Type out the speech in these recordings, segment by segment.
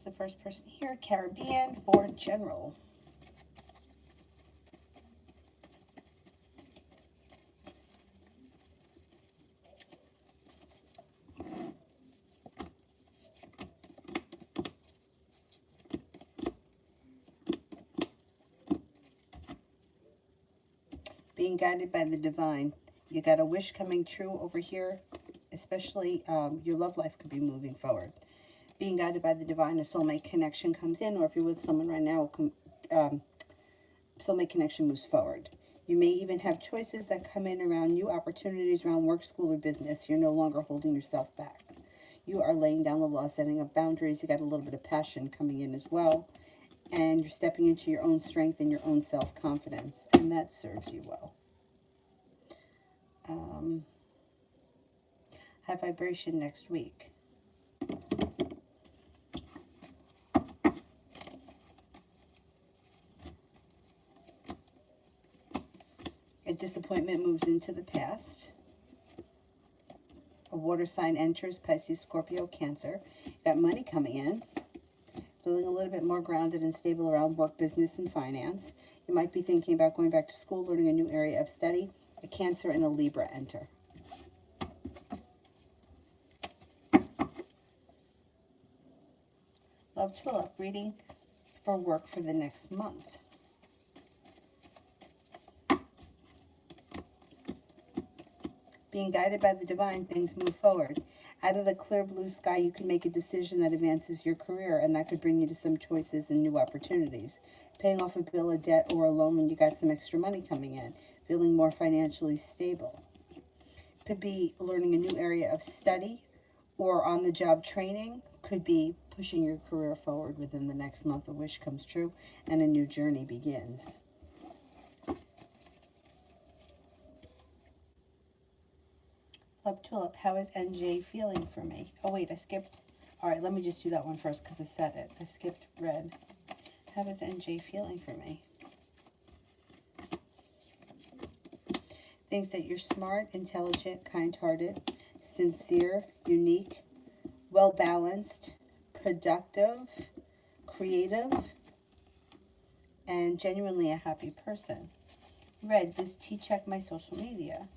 Who's the first person here? Caribbean for general. Being guided by the divine. You got a wish coming true over here, especially your love life could be moving forward. Being guided by the divine, a soulmate connection comes in, or if you're with someone right now, soulmate connection moves forward. You may even have choices that come in around new opportunities around work, school, or business. You're no longer holding yourself back. You are laying down the law, setting up boundaries. You got a little bit of passion coming in as well. And you're stepping into your own strength and your own self-confidence. And that serves you well. High vibration next week. A disappointment moves into the past. A water sign enters, Pisces, Scorpio, Cancer. Got money coming in. Feeling a little bit more grounded and stable around work, business, and finance. You might be thinking about going back to school, learning a new area of study. A Cancer and a Libra enter. Love Tulip, reading for work for the next month. Being guided by the divine, things move forward. Out of the clear blue sky, you can make a decision that advances your career, and that could bring you to some choices and new opportunities. Paying off a bill, a debt, or a loan when you got some extra money coming in. Feeling more financially stable. Could be learning a new area of study or on-the-job training. Could be pushing your career forward within the next month. A wish comes true and a new journey begins. Love Tulip, how is NJ feeling for me? Oh, wait, I skipped. All right, let me just do that one first because I said it. I skipped red. How is NJ feeling for me? Thinks that you're smart, intelligent, kind-hearted, sincere, unique, well-balanced, productive, creative, and genuinely a happy person. Red, does T check my social media?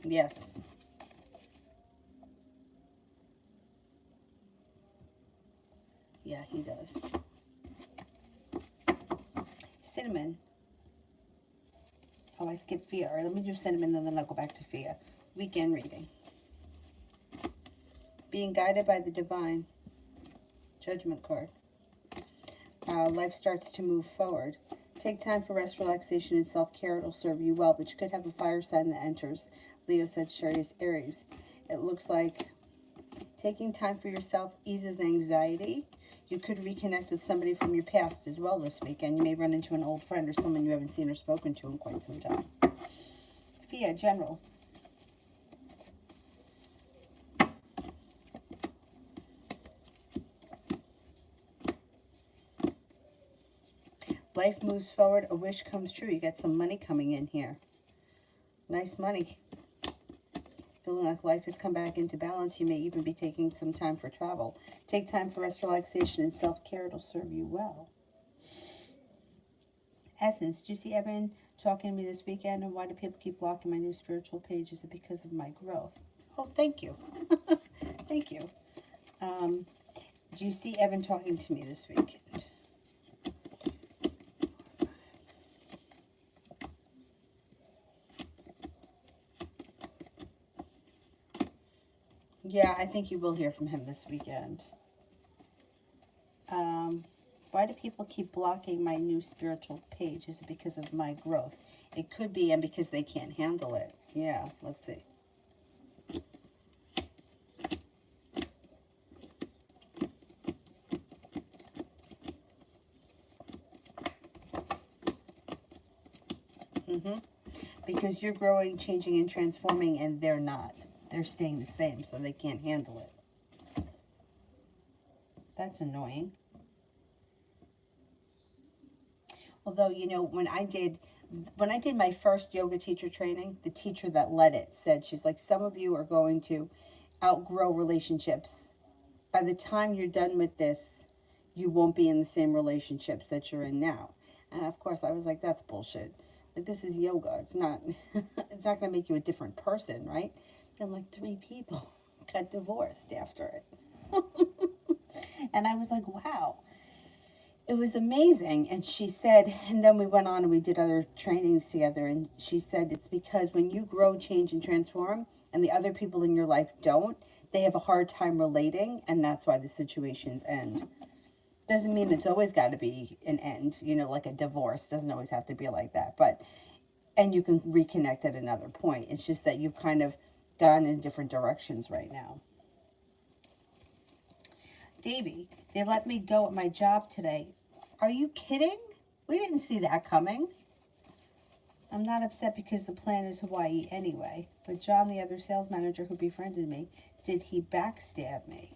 Yes. Yeah, he does. Cinnamon. Oh, I skipped Fia. All right, let me do Cinnamon and then I'll go back to Fia. Weekend reading. Being guided by the divine. Judgment card. Life starts to move forward. Take time for rest, relaxation, and self-care. It'll serve you well, but you could have a fire sign that enters. Leo, Sagittarius, Aries. It looks like taking time for yourself eases anxiety. You could reconnect with somebody from your past as well this weekend. You may run into an old friend or someone you haven't seen or spoken to in quite some time. Fia, general. Life moves forward. A wish comes true. You got some money coming in here. Nice money. Feeling like life has come back into balance. You may even be taking some time for travel. Take time for rest, relaxation, and self-care. It'll serve you well. Essence, do you see Evan talking to me this weekend? And why do people keep blocking my new spiritual page? Is it because of my growth? Oh, thank you. Thank you. Do you see Evan talking to me this weekend? Yeah, I think you will hear from him this weekend. Why do people keep blocking my new spiritual page? Is it because of my growth? It could be, and because they can't handle it. Yeah, let's see. Because you're growing, changing, and transforming, and they're not. They're staying the same, so they can't handle it. That's annoying. Although, when I did my first yoga teacher training, the teacher that led it said, she's like, some of you are going to outgrow relationships. By the time you're done with this, you won't be in the same relationships that you're in now. And of course, I was like, that's bullshit. Like, this is yoga. It's not, it's not going to make you a different person, right? And like 3 people got divorced after it. And I was like, wow. It was amazing. And she said, and then we went on and we did other trainings together. And she said, it's because when you grow, change, and transform, and the other people in your life don't, they have a hard time relating. And that's why the situations end. Doesn't mean it's always got to be an end, like a divorce. Doesn't always have to be like that. And you can reconnect at another point. It's just that you've kind of gone in different directions right now. Davey, they let me go at my job today. Are you kidding? We didn't see that coming. I'm not upset because the plan is Hawaii anyway. But John, the other sales manager who befriended me, did he backstab me?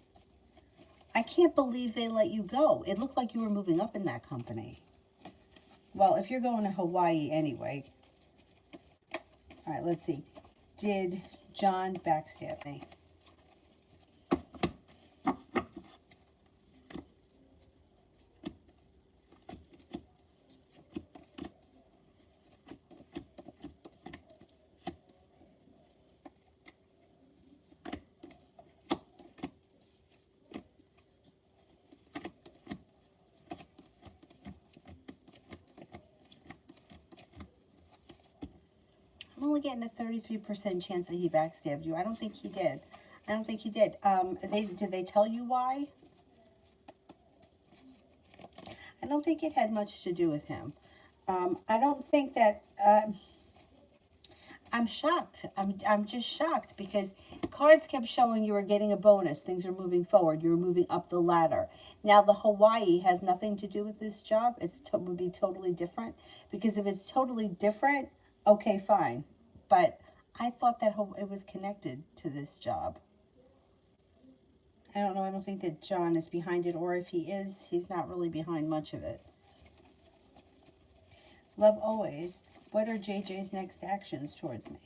I can't believe they let you go. It looked like you were moving up in that company. Well, if you're going to Hawaii anyway. All right, let's see. Did John backstab me? I'm only getting a 33% chance that he backstabbed you. I don't think he did. I don't think he did. Did they tell you why? I don't think it had much to do with him. I don't think that... I'm shocked. I'm just shocked because cards kept showing you were getting a bonus. Things are moving forward. You were moving up the ladder. Now, the Hawaii has nothing to do with this job. Would be totally different. Because if it's totally different, okay, fine. But I thought that it was connected to this job. I don't know. I don't think that John is behind it. Or if he is, he's not really behind much of it. Love always. What are JJ's next actions towards me?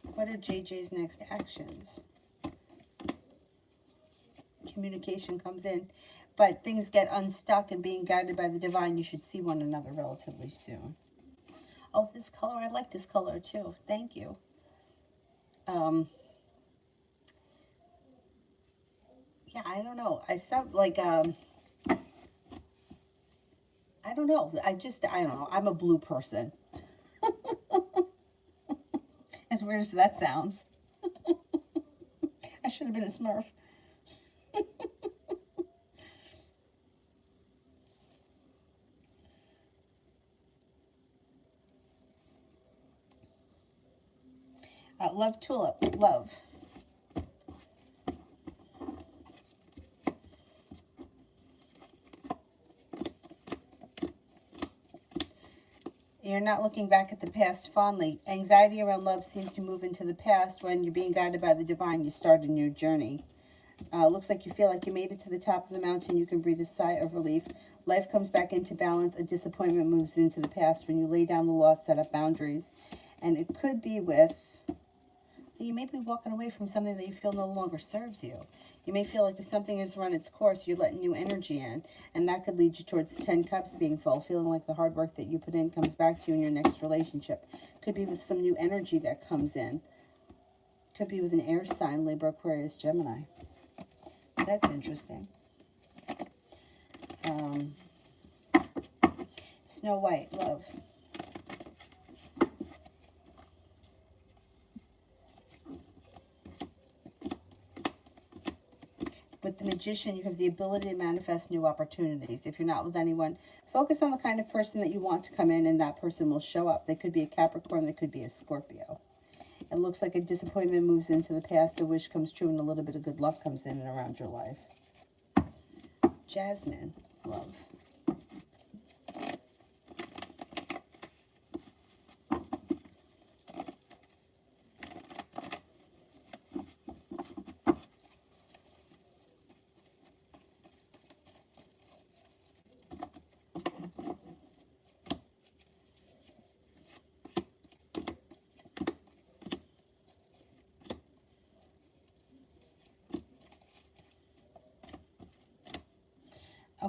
What are JJ's next actions? Communication comes in, but things get unstuck and being guided by the divine. You should see one another relatively soon. Oh, this color, I like this color too. Thank you. Yeah, I don't know. I sound like, I don't know. I don't know. I'm a blue person. As weird as that sounds. I should have been a Smurf. Love tulip. Love. You're not looking back at the past fondly. Anxiety around love seems to move into the past. When you're being guided by the divine, you start a new journey. Looks like you feel like you made it to the top of the mountain. You can breathe a sigh of relief. Life comes back into balance. A disappointment moves into the past. When you lay down the law, set up boundaries. And it could be with... You may be walking away from something that you feel no longer serves you. You may feel like if something has run its course, you're letting new energy in. And that could lead you towards 10 cups being full, feeling like the hard work that you put in comes back to you in your next relationship. Could be with some new energy that comes in. Could be with an air sign, Libra, Aquarius, Gemini. That's interesting. Snow White, love. With the Magician, you have the ability to manifest new opportunities. If you're not with anyone, focus on the kind of person that you want to come in, and that person will show up. They could be a Capricorn, they could be a Scorpio. It looks like a disappointment moves into the past, a wish comes true, and a little bit of good luck comes in and around your life. Jasmine, love.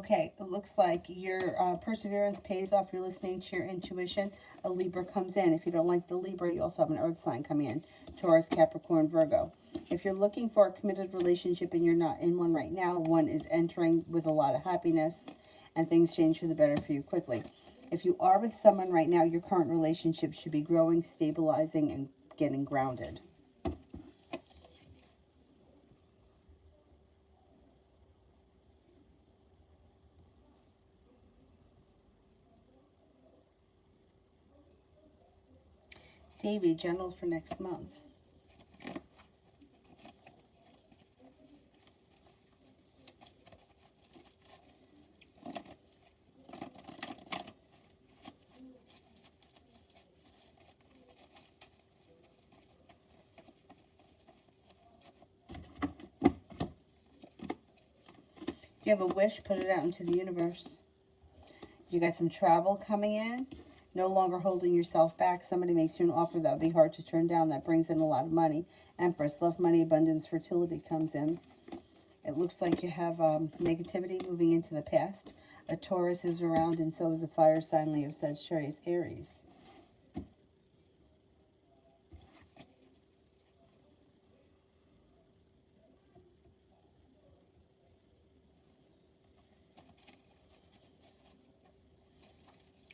Okay, it looks like your perseverance pays off. You're listening to your intuition. A Libra comes in. If you don't like the Libra, you also have an earth sign coming in. Taurus, Capricorn, Virgo. If you're looking for a committed relationship and you're not in one right now, one is entering with a lot of happiness and things change for the better for you quickly. If you are with someone right now, your current relationship should be growing, stabilizing, and getting grounded. Davy, general for next month. If you have a wish, put it out into the universe. You got some travel coming in. No longer holding yourself back. Somebody makes you an offer that would be hard to turn down. That brings in a lot of money. Empress, love, money, abundance, fertility comes in. It looks like you have negativity moving into the past. A Taurus is around, and so is a fire sign, Leo, Sagittarius, Aries.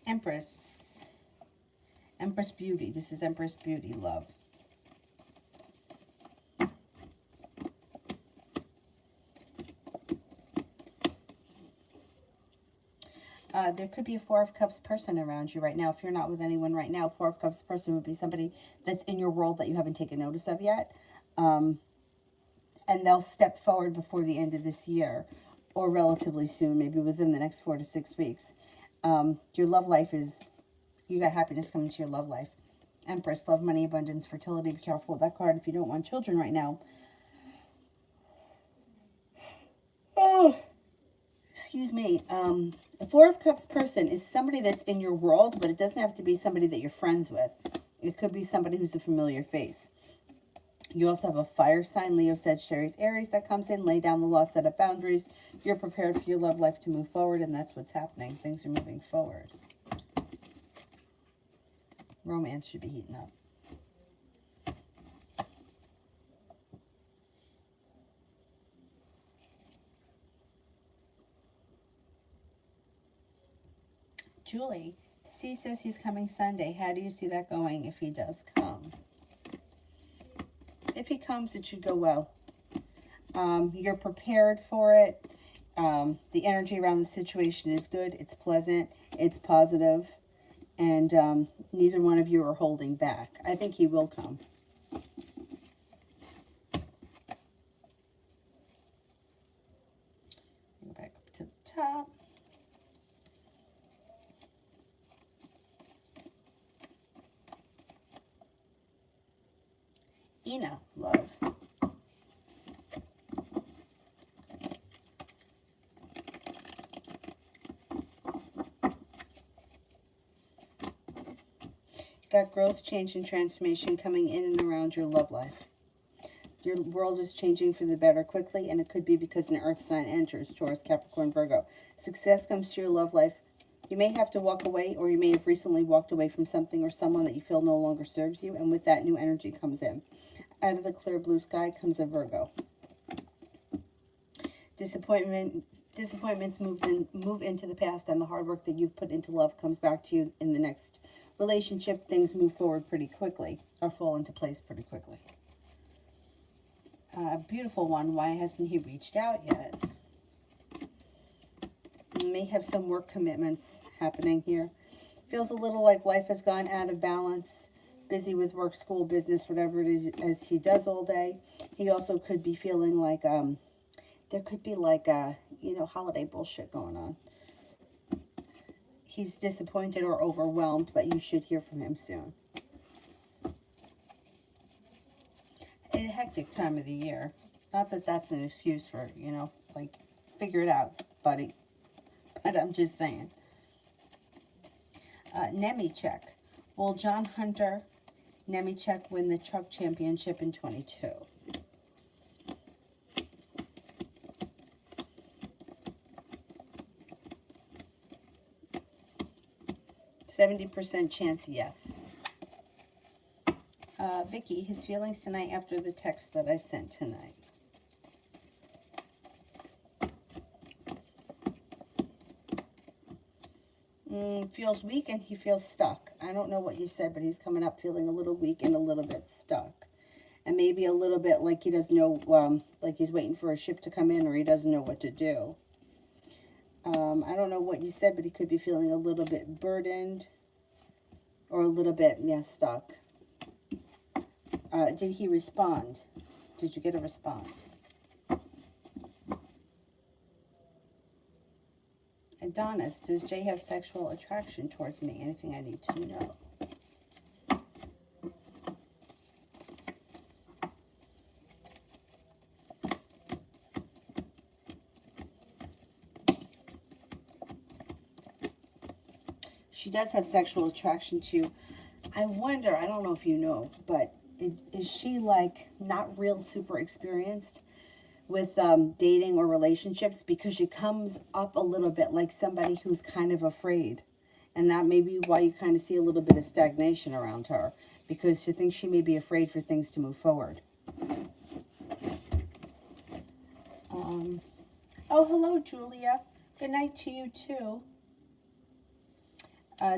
Empress. Empress Beauty. This is Empress Beauty, love. There could be a Four of Cups person around you right now. If you're not with anyone right now, Four of Cups person would be somebody that's in your world that you haven't taken notice of yet. And they'll step forward before the end of this year or relatively soon, maybe within the next 4 to 6 weeks. Your love life is, you got happiness coming to your love life. Empress, love, money, abundance, fertility. Be careful with that card if you don't want children right now. Oh, excuse me. A Four of Cups person is somebody that's in your world, but it doesn't have to be somebody that you're friends with. It could be somebody who's a familiar face. You also have a fire sign, Leo, Sagittarius, Aries, that comes in. Lay down the law, set up boundaries. You're prepared for your love life to move forward, and that's what's happening. Things are moving forward. Romance should be heating up. Julie, C says he's coming Sunday. How do you see that going if he does come? If he comes, it should go well. You're prepared for it. The energy around the situation is good. It's pleasant. It's positive. And neither one of you are holding back. I think he will come. Go back up to the top. Ina, love. Got growth, change, and transformation coming in and around your love life. Your world is changing for the better quickly, and it could be because an earth sign enters, Taurus, Capricorn, Virgo. Success comes to your love life. You may have to walk away, or you may have recently walked away from something or someone that you feel no longer serves you, and with that, new energy comes in. Out of the clear blue sky comes a Virgo. Disappointments move into the past, and the hard work that you've put into love comes back to you in the next relationship. Things move forward pretty quickly, or fall into place pretty quickly. Beautiful one. Why hasn't he reached out yet? You may have some work commitments happening here. Feels a little like life has gone out of balance. Busy with work, school, business, whatever it is as he does all day. He also could be feeling like there could be like holiday bullshit going on. He's disappointed or overwhelmed, but you should hear from him soon. A hectic time of the year. Not that that's an excuse for, figure it out, buddy. But I'm just saying. Nemechek. Will John Hunter Nemechek win the truck championship in 22? 70% chance yes. Vicky, his feelings tonight after the text that I sent tonight. Feels weak and he feels stuck. I don't know what you said, but he's coming up feeling a little weak and a little bit stuck. And maybe a little bit like he doesn't know, like he's waiting for a ship to come in or he doesn't know what to do. I don't know what you said, but he could be feeling a little bit burdened or a little bit, yeah, stuck. Did he respond? Did you get a response? Adonis, does Jay have sexual attraction towards me? Anything I need to know? She does have sexual attraction to you. I wonder, I don't know if you know, but is she like not real super experienced with dating or relationships, because she comes up a little bit like somebody who's kind of afraid. And that may be why you kind of see a little bit of stagnation around her, because she thinks she may be afraid for things to move forward. Oh, hello, Julia. Good night to you, too.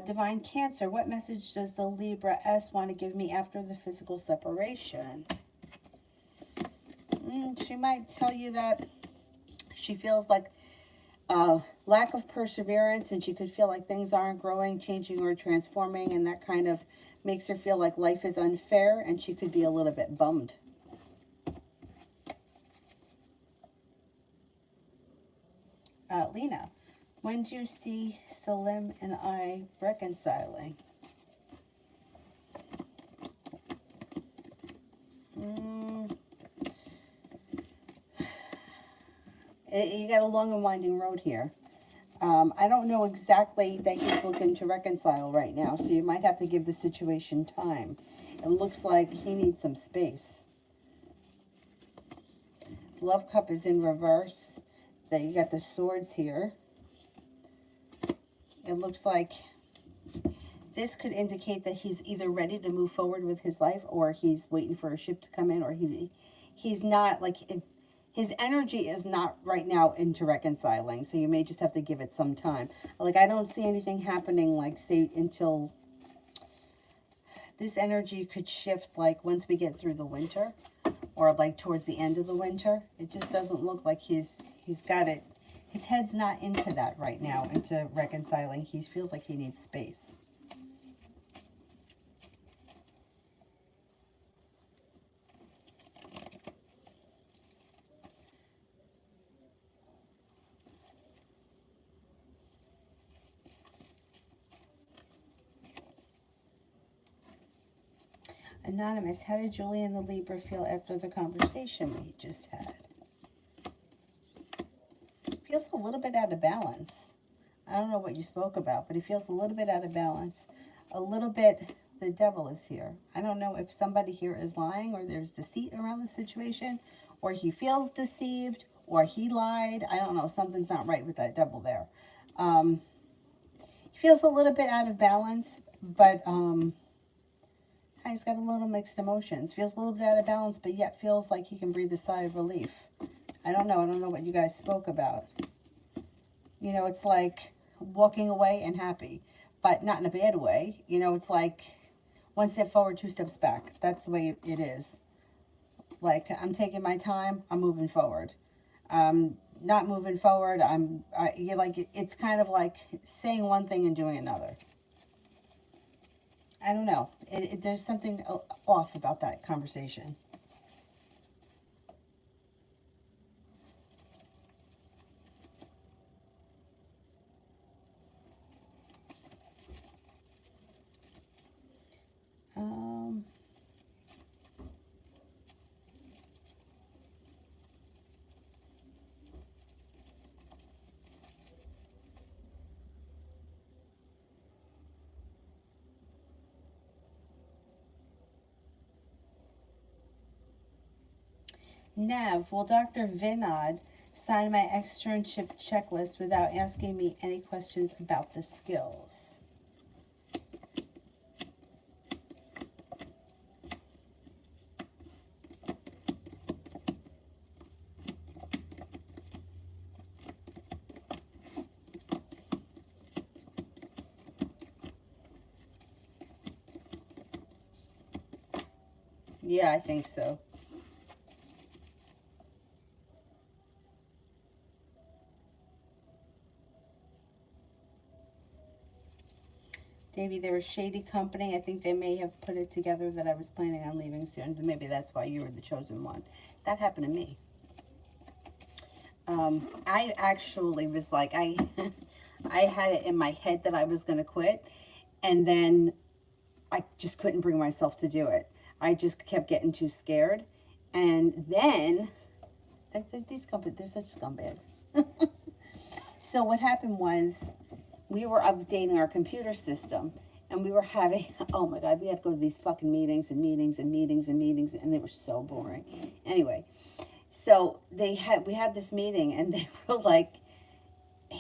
Divine Cancer, what message does the Libra S want to give me after the physical separation? She might tell you that she feels like lack of perseverance, and she could feel like things aren't growing, changing, or transforming, and that kind of makes her feel like life is unfair, and she could be a little bit bummed. Lena, when do you see Salim and I reconciling? You got a long and winding road here. I don't know exactly that he's looking to reconcile right now, so you might have to give the situation time. It looks like he needs some space. Love cup is in reverse. That you got the swords here. It looks like this could indicate that he's either ready to move forward with his life, or he's waiting for a ship to come in, or he's not, like, his energy is not right now into reconciling, so you may just have to give it some time. Like, I don't see anything happening, like, say, until this energy could shift, like, once we get through the winter, or, like, towards the end of the winter. It just doesn't look like he's got it. His head's not into that right now, into reconciling. He feels like he needs space. Anonymous, how did Julie and the Libra feel after the conversation we just had? Feels a little bit out of balance. I don't know what you spoke about, but he feels a little bit out of balance. A little bit, the devil is here. I don't know if somebody here is lying, or there's deceit around the situation, or he feels deceived, or he lied. I don't know. Something's not right with that devil there. He feels a little bit out of balance, but he's got a little mixed emotions. Feels a little bit out of balance, but yet feels like he can breathe a sigh of relief. I don't know what you guys spoke about. You know, it's like walking away and happy, but not in a bad way. You know, it's like one step forward, two steps back. That's the way it is. Like, I'm taking my time, I'm moving forward. Not moving forward, you're like, it's kind of like saying one thing and doing another. I don't know. There's something off about that conversation. Nev, will Dr. Vinod sign my externship checklist without asking me any questions about the skills? Yeah, I think so. Davey, they're a shady company. I think they may have put it together that I was planning on leaving soon. Maybe that's why you were the chosen one. That happened to me. I actually was like, I had it in my head that I was going to quit, and then I just couldn't bring myself to do it. I just kept getting too scared, and then these companies, they're such scumbags. So what happened was, we were updating our computer system, and we were having, oh my God, we had to go to these fucking meetings and meetings and meetings and meetings, and they were so boring. Anyway, so we had this meeting, and they were like,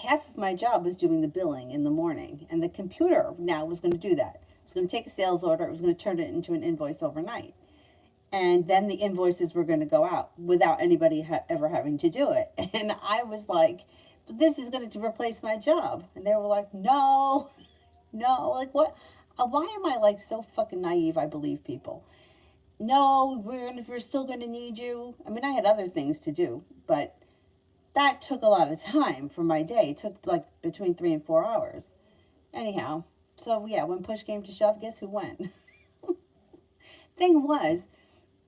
half of my job was doing the billing in the morning, and the computer now was going to do that. It was going to take a sales order, it was going to turn it into an invoice overnight. And then the invoices were going to go out without anybody ever having to do it. And I was like, this is going to replace my job. And they were like, no, no, like what? Why am I like so fucking naive? I believe people. No, we're still going to need you. I mean, I had other things to do, but that took a lot of time from my day. It took like between 3 and 4 hours. Anyhow, so yeah, when push came to shove, guess who went? Thing was,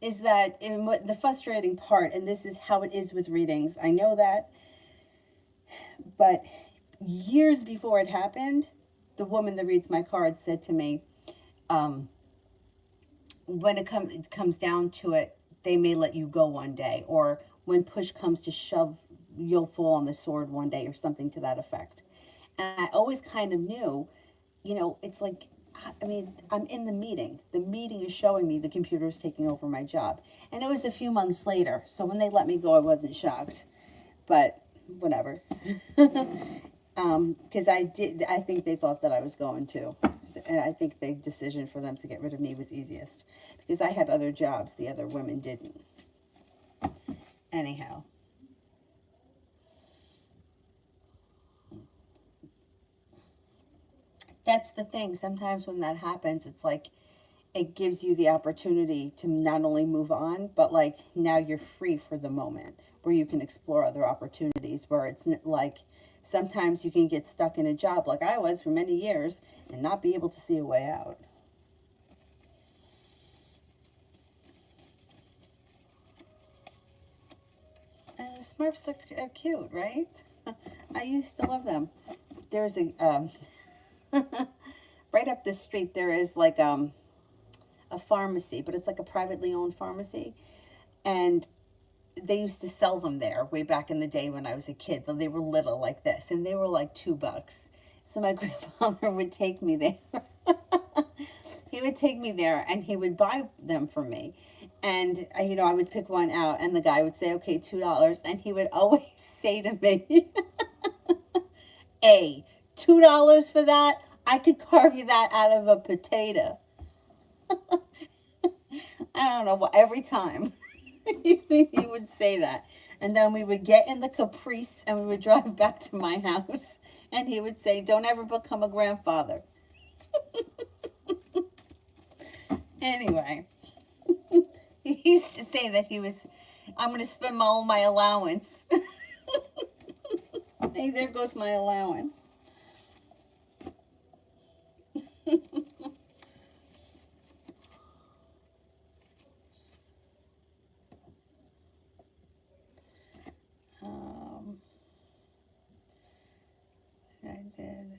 is that in what the frustrating part, and this is how it is with readings, I know that, but years before it happened, the woman that reads my cards said to me, when it comes down to it, they may let you go one day, or when push comes to shove, you'll fall on the sword one day, or something to that effect. And I always kind of knew, it's like, I mean, I'm in the meeting. The meeting is showing me the computer is taking over my job. And it was a few months later, so when they let me go, I wasn't shocked. But whatever. Because I think they thought that I was going to. So, and I think the decision for them to get rid of me was easiest. Because I had other jobs, the other women didn't. Anyhow. That's the thing. Sometimes when that happens, it's like it gives you the opportunity to not only move on, but like now you're free for the moment where you can explore other opportunities where it's like sometimes you can get stuck in a job like I was for many years and not be able to see a way out. And the Smurfs are cute, right? I used to love them. There's a, right up the street, there is like a pharmacy, but it's like a privately owned pharmacy. And they used to sell them there way back in the day when I was a kid. They were little like this, and they were like $2. So my grandfather would take me there. He would take me there, and he would buy them for me. And, I would pick one out, and the guy would say, okay, $2. And he would always say to me, hey, $2 for that? I could carve you that out of a potato. I don't know, every time he would say that. And then we would get in the Caprice and we would drive back to my house. And he would say, don't ever become a grandfather. Anyway, he used to say that I'm going to spend all my allowance. Hey, there goes my allowance. I did.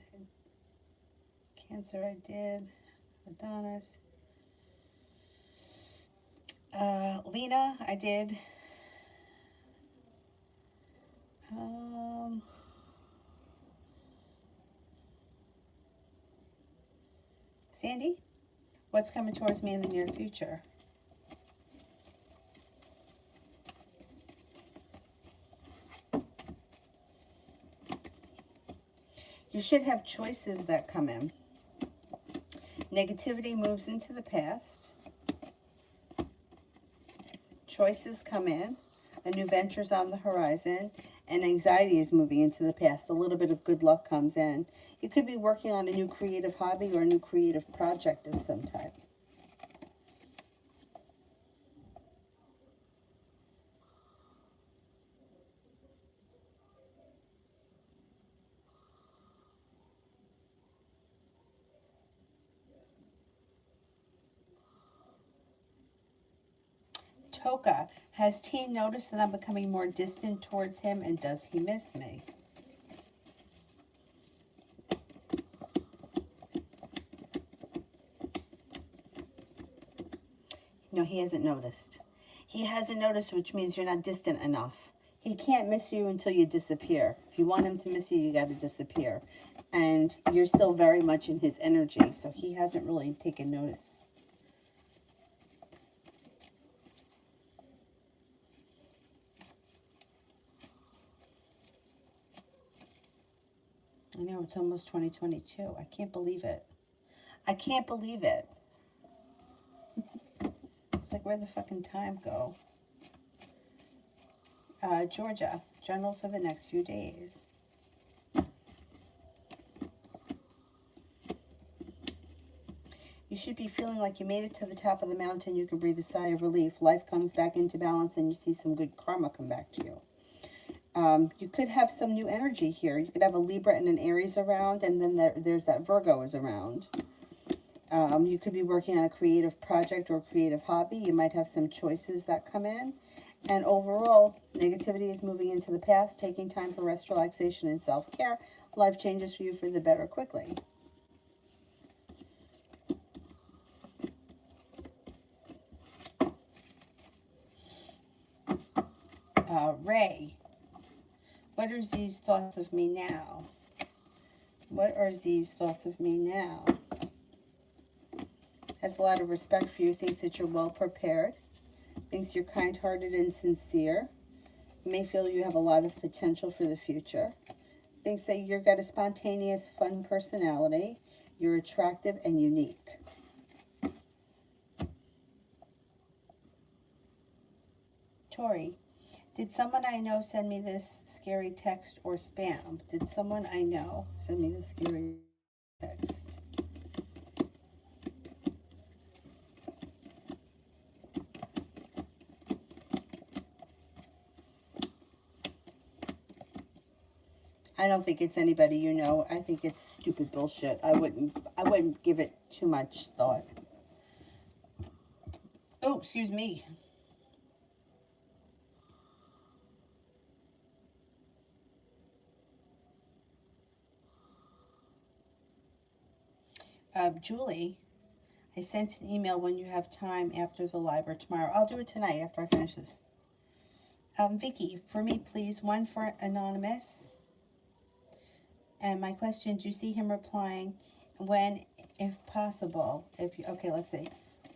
Cancer, I did. Adonis. Lena, I did. Sandy, what's coming towards me in the near future? You should have choices that come in. Negativity moves into the past. Choices come in. A new venture's on the horizon. And anxiety is moving into the past. A little bit of good luck comes in. You could be working on a new creative hobby or a new creative project of some type. Toka, has T noticed that I'm becoming more distant towards him, and does he miss me? No, he hasn't noticed. He hasn't noticed, which means you're not distant enough. He can't miss you until you disappear. If you want him to miss you, you got to disappear. And you're still very much in his energy, so he hasn't really taken notice. I know, it's almost 2022. I can't believe it. I can't believe it. It's like, where'd the fucking time go? Georgia, general for the next few days. You should be feeling like you made it to the top of the mountain. You can breathe a sigh of relief. Life comes back into balance and you see some good karma come back to you. You could have some new energy here. You could have a Libra and an Aries around, and then there's that Virgo is around. You could be working on a creative project or creative hobby. You might have some choices that come in. And overall, negativity is moving into the past, taking time for rest, relaxation, and self-care. Life changes for you for the better quickly. Ray, what are these thoughts of me now? What are these thoughts of me now? Has a lot of respect for you, thinks that you're well prepared, thinks you're kind-hearted and sincere, may feel you have a lot of potential for the future, thinks that you've got a spontaneous, fun personality, you're attractive and unique. Tori, did someone I know send me this scary text or spam? Did someone I know send me this scary text? I don't think it's anybody you know. I think it's stupid bullshit. I wouldn't give it too much thought. Oh, excuse me. Julie, I sent an email when you have time after the live or tomorrow. I'll do it tonight after I finish this. Vicky, for me, please, one for Anonymous. And my question, do you see him replying? When, if possible, if you, okay, let's see.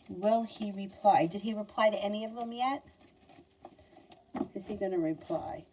Will he reply? Did he reply to any of them yet? Is he going to reply?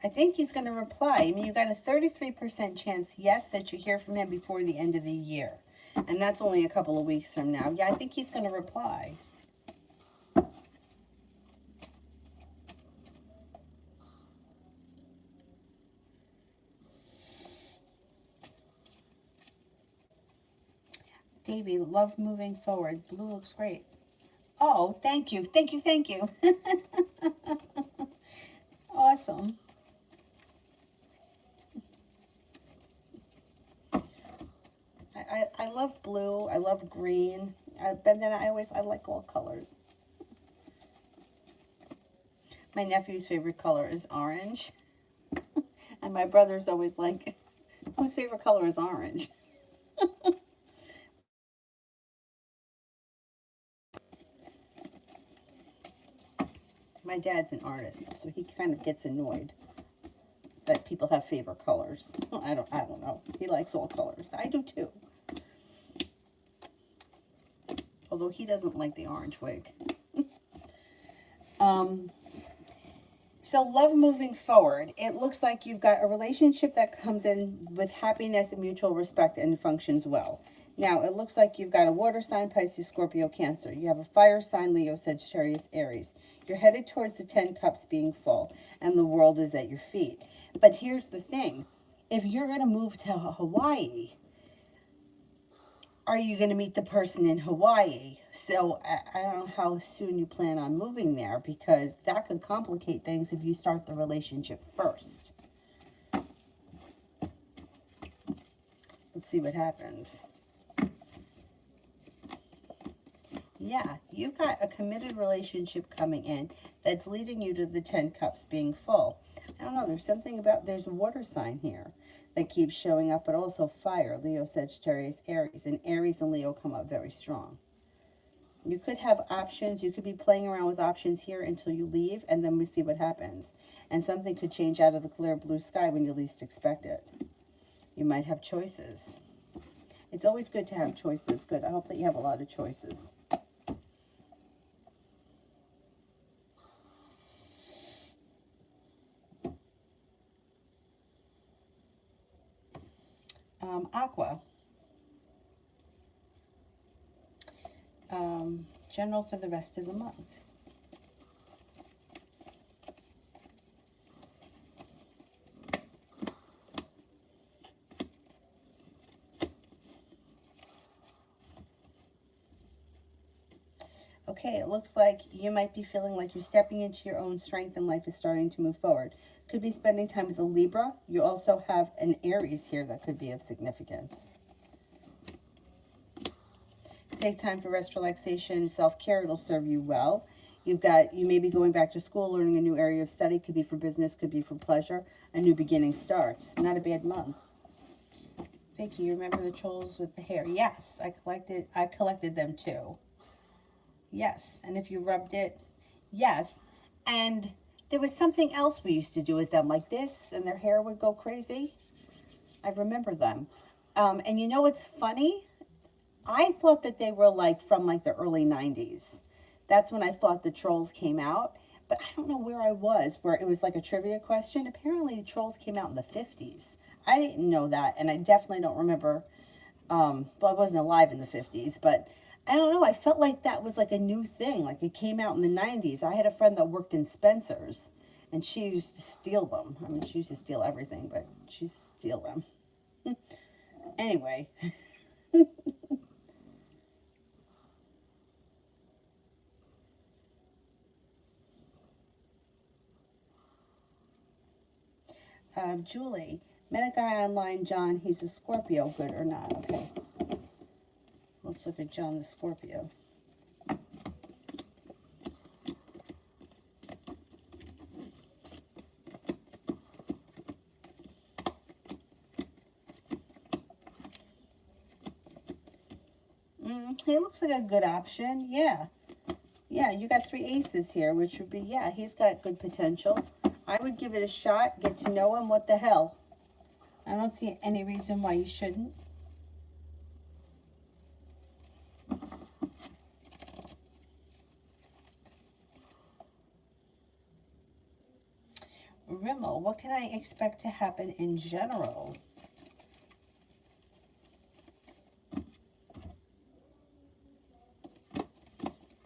I think he's going to reply. I mean, you got a 33% chance, yes, that you hear from him before the end of the year. And that's only a couple of weeks from now. Yeah, I think he's going to reply. Davey, love moving forward. Blue looks great. Oh, thank you. Thank you. Thank you. Awesome. I love blue. I love green. But then I like all colors. My nephew's favorite color is orange. And my brother's always like, whose favorite color is orange? My dad's an artist, so he kind of gets annoyed that people have favorite colors. I don't know. He likes all colors. I do too. Although he doesn't like the orange wig. So love moving forward. It looks like you've got a relationship that comes in with happiness and mutual respect and functions well. Now, it looks like you've got a water sign, Pisces, Scorpio, Cancer. You have a fire sign, Leo, Sagittarius, Aries. You're headed towards the 10 cups being full, and the world is at your feet. But here's the thing. if you're going to move to Hawaii, are you going to meet the person in Hawaii? So I don't know how soon you plan on moving there, because that could complicate things if you start the relationship first. Let's see what happens. Yeah, you've got a committed relationship coming in that's leading you to the 10 cups being full. I don't know, there's something about, there's a water sign here that keeps showing up, but also fire, Leo, Sagittarius, Aries. And Aries and Leo come up very strong. You could have options. You could be playing around with options here until you leave, and then we see what happens. And something could change out of the clear blue sky when you least expect it. You might have choices. It's always good to have choices. Good. I hope that you have a lot of choices. Aqua. General for the rest of the month. Okay, it looks like you might be feeling like you're stepping into your own strength and life is starting to move forward. Could be spending time with a Libra. You also have an Aries here that could be of significance. Take time for rest, relaxation, self-care. It'll serve you well. You may be going back to school, learning a new area of study. Could be for business, could be for pleasure. A new beginning starts. Not a bad month. Vicky, you remember the trolls with the hair? Yes, I collected them too. Yes, and if you rubbed it, yes. And there was something else we used to do with them, like this, and their hair would go crazy. I remember them. And you know what's funny? I thought that they were like from like the early 90s. That's when I thought the trolls came out. But I don't know where I was, where it was like a trivia question. Apparently the trolls came out in the 50s. I didn't know that, and I definitely don't remember. Well, I wasn't alive in the 50s, but I don't know. I felt like that was like a new thing. Like it came out in the 90s. I had a friend that worked in Spencer's, and she used to steal them. I mean, she used to steal everything, but she used to steal them. Anyway. Julie, met a guy online, John. He's a Scorpio. Good or not? Okay. Let's look at John the Scorpio. He looks like a good option. Yeah. Yeah, you got 3 aces here, which would be, yeah, he's got good potential. I would give it a shot. Get to know him. What the hell? I don't see any reason why you shouldn't. Rimmel, what can I expect to happen in general?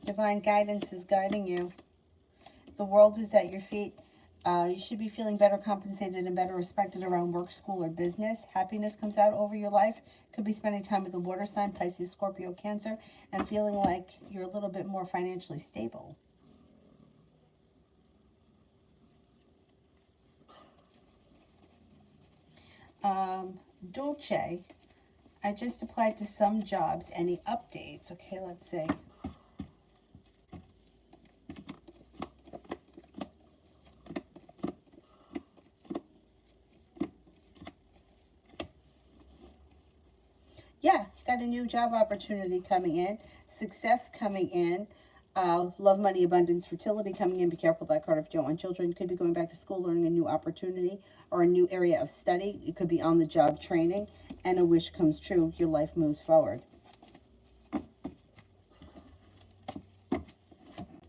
Divine guidance is guiding you. The world is at your feet. You should be feeling better compensated and better respected around work, school, or business. Happiness comes out over your life. Could be spending time with a water sign, Pisces, Scorpio, Cancer, and feeling like you're a little bit more financially stable. Dulce, I just applied to some jobs. Any updates? Okay, let's see. Yeah, got a new job opportunity coming in, success coming in, love, money, abundance, fertility coming in. Be careful with that card if you don't want children. You could be going back to school, learning a new opportunity or a new area of study. You could be on the job training, and a wish comes true. Your life moves forward.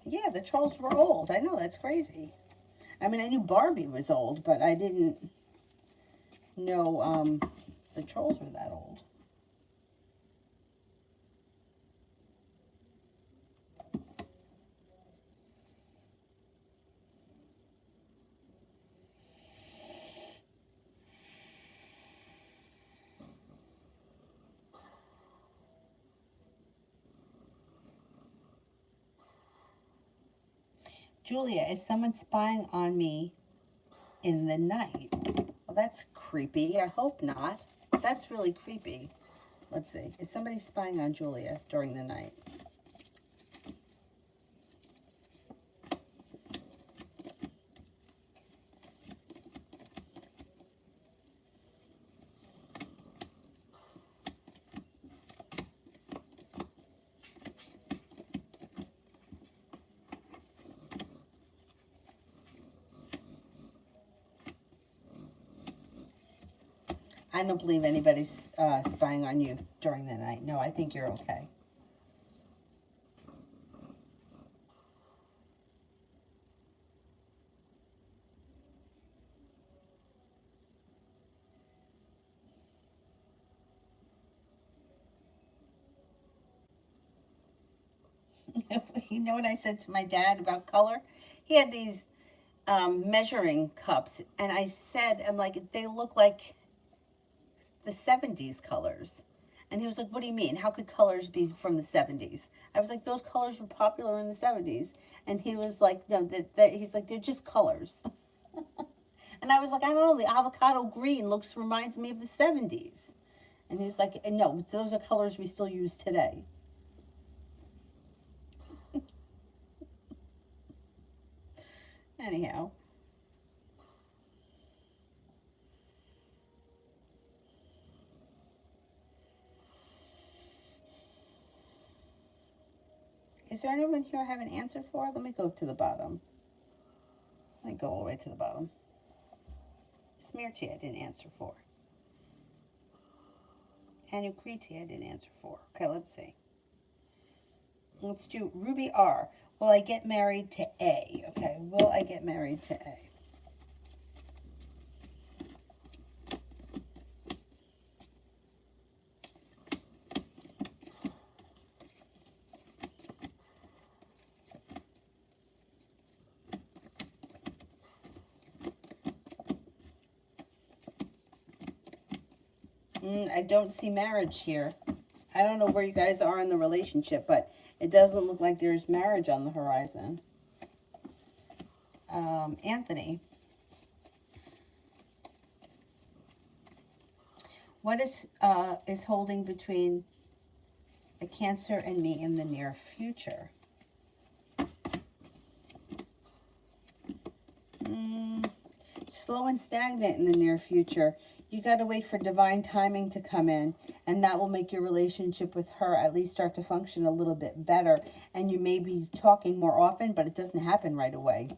Yeah, the trolls were old. I know, that's crazy. I mean, I knew Barbie was old, but I didn't know the trolls were that old. Julia, is someone spying on me in the night? Well, that's creepy. I hope not. That's really creepy. Let's see. Is somebody spying on Julia during the night? I don't believe anybody's spying on you during the night. No, I think you're okay. You know what I said to my dad about color? He had these measuring cups, and I said, I'm like, they look like the 70s colors. And he was like, what do you mean? How could colors be from the 70s? I was like, those colors were popular in the 70s. And he was like, no, he's like, they're just colors. And I was like, I don't know, the avocado green reminds me of the 70s. And he was like, no, those are colors we still use today. Anyhow. Is there anyone here I have an answer for? Let me go to the bottom. Let me go all the way to the bottom. Smear tea I didn't answer for. Anukriti I didn't answer for. Okay, let's see. Let's do Ruby R. Will I get married to A? Okay, will I get married to A? I don't see marriage here. I don't know where you guys are in the relationship, but it doesn't look like there's marriage on the horizon. Anthony. What is holding between a Cancer and me in the near future? Slow and stagnant in the near future. You got to wait for divine timing to come in, and that will make your relationship with her at least start to function a little bit better. And you may be talking more often, but it doesn't happen right away.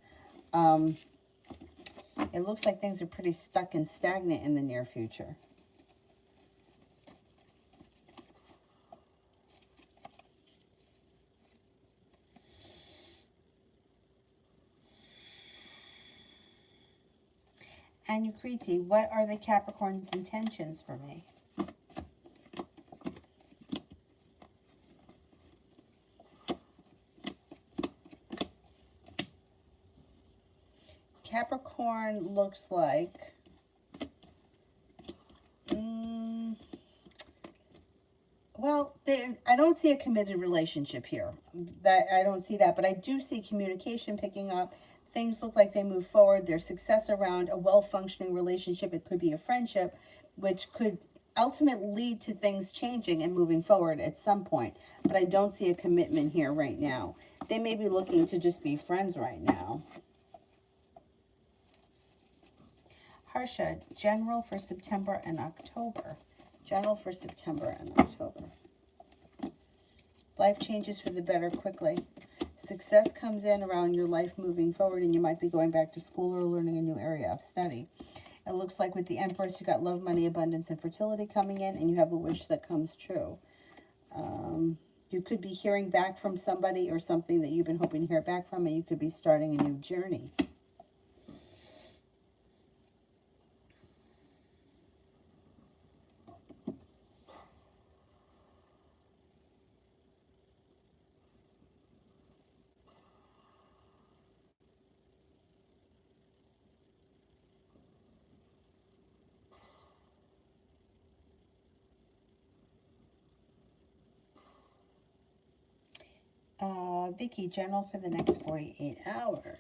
It looks like things are pretty stuck and stagnant in the near future. Anukriti, what are the Capricorn's intentions for me? Capricorn looks like well, I don't see a committed relationship here. That I don't see that, but I do see communication picking up. Things look like they move forward. There's success around a well-functioning relationship. It could be a friendship, which could ultimately lead to things changing and moving forward at some point. But I don't see a commitment here right now. They may be looking to just be friends right now. Harsha, general for September and October. General for September and October. Life changes for the better quickly. Success comes in around your life moving forward, and you might be going back to school or learning a new area of study. It looks like with the Empress, you got love, money, abundance, and fertility coming in, and you have a wish that comes true. You could be hearing back from somebody or something that you've been hoping to hear back from, and you could be starting a new journey. Vicky, general for the next 48 hours.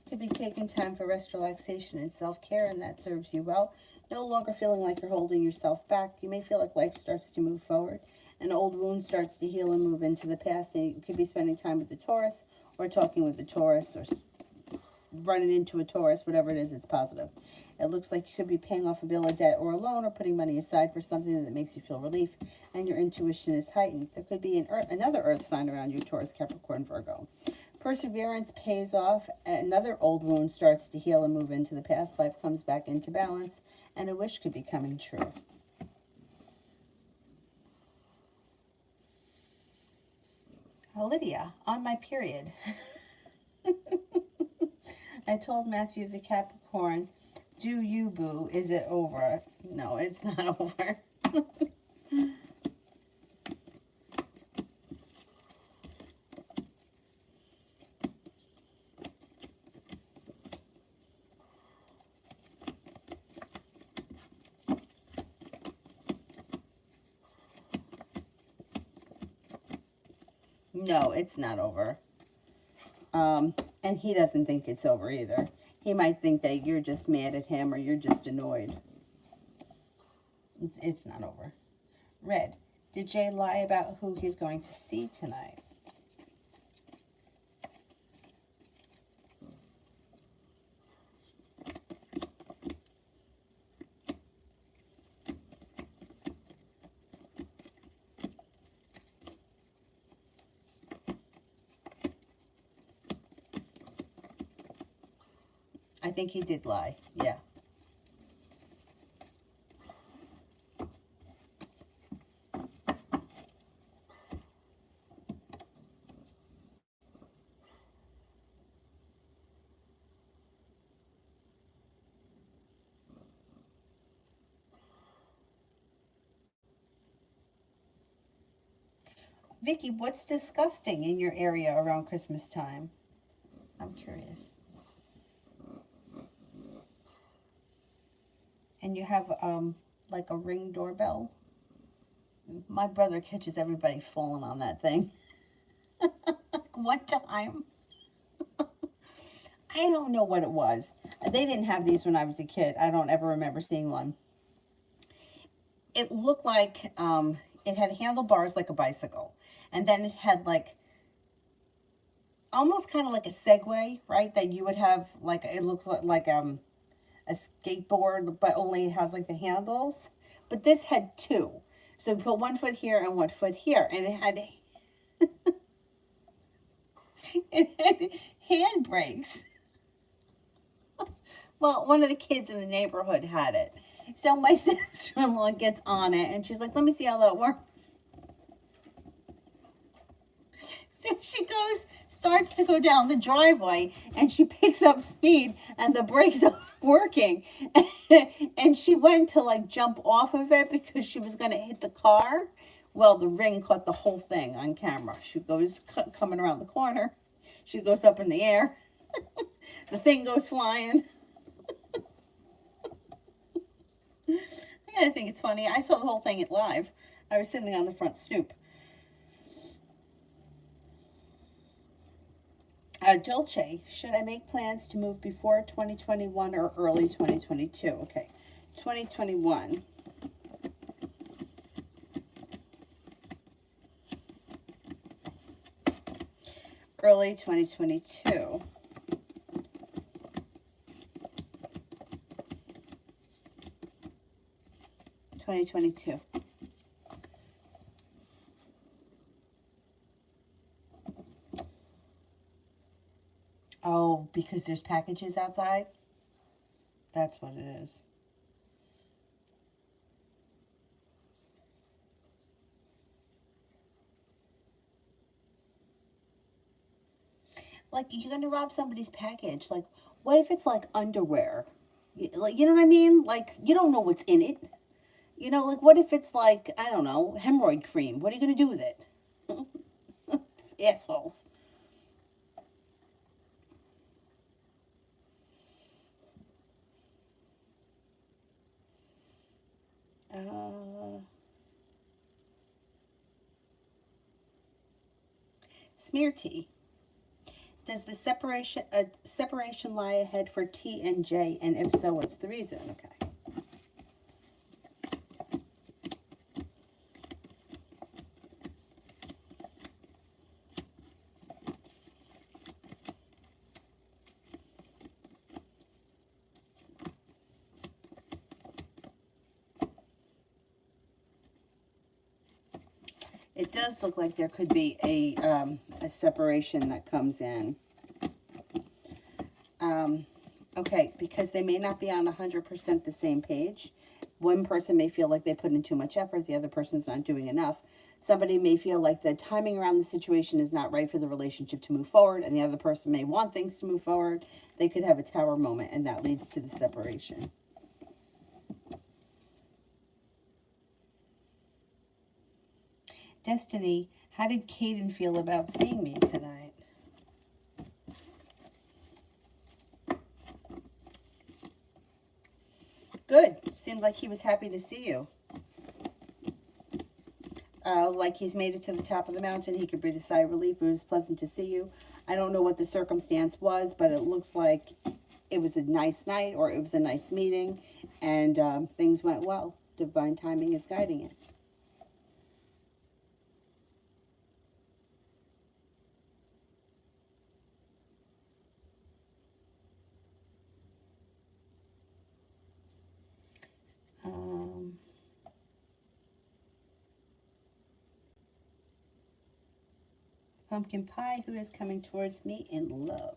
Could be taking time for rest, relaxation, and self-care, and that serves you well. No longer feeling like you're holding yourself back. You may feel like life starts to move forward. An old wound starts to heal and move into the past, and you could be spending time with the Taurus, or talking with the Taurus, or running into a Taurus, whatever it is, it's positive. It looks like you could be paying off a bill of debt or a loan, or putting money aside for something that makes you feel relief, and your intuition is heightened. There could be another earth sign around you, Taurus, Capricorn, Virgo. Perseverance pays off. Another old wound starts to heal and move into the past. Life comes back into balance, and a wish could be coming true. Lydia, on my period. I told Matthew the Capricorn, do you, boo? Is it over? No, it's not over. No, it's not over. And he doesn't think it's over either. He might think that you're just mad at him or you're just annoyed. It's not over. Red, did Jay lie about who he's going to see tonight? I think he did lie, yeah. Vicky, what's disgusting in your area around Christmas time? I'm curious. And you have like a Ring doorbell. My brother catches everybody falling on that thing. One time, I don't know what it was. They didn't have these when I was a kid. I don't ever remember seeing one. It looked like it had handlebars like a bicycle. And then it had like, almost kind of like a Segway, right? That you would have like, it looks like a skateboard, but only it has like the handles. But this had two. So you put 1 foot here and 1 foot here. And it had, it had handbrakes. Well, one of the kids in the neighborhood had it. So my sister-in-law gets on it and she's like, let me see how that works. So she starts to go down the driveway and she picks up speed and the brakes are working. And she went to like jump off of it because she was going to hit the car. Well, the Ring caught the whole thing on camera. She goes coming around the corner. She goes up in the air. The thing goes flying. I think it's funny. I saw the whole thing live. I was sitting on the front stoop. Dolce, should I make plans to move before 2021 or early 2022? Okay, 2021. Early 2022. Oh, because there's packages outside? That's what it is. Like, you're gonna rob somebody's package. Like, what if it's like underwear? Like, you know what I mean? Like, you don't know what's in it. You know, like, what if it's like, I don't know, hemorrhoid cream? What are you gonna do with it? Assholes. Smear tea. Does the separation lie ahead for T and J, and if so, what's the reason? Okay. It does look like there could be a separation that comes in. Okay, because they may not be on 100% the same page. One person may feel like they put in too much effort, the other person's not doing enough. Somebody may feel like the timing around the situation is not right for the relationship to move forward, and the other person may want things to move forward. They could have a tower moment, and that leads to the separation. Destiny, how did Caden feel about seeing me tonight? Good. Seemed like he was happy to see you. Like he's made it to the top of the mountain. He could breathe a sigh of relief. It was pleasant to see you. I don't know what the circumstance was, but it looks like it was a nice night or it was a nice meeting, and things went well. Divine timing is guiding it. Pumpkin pie, who is coming towards me in love?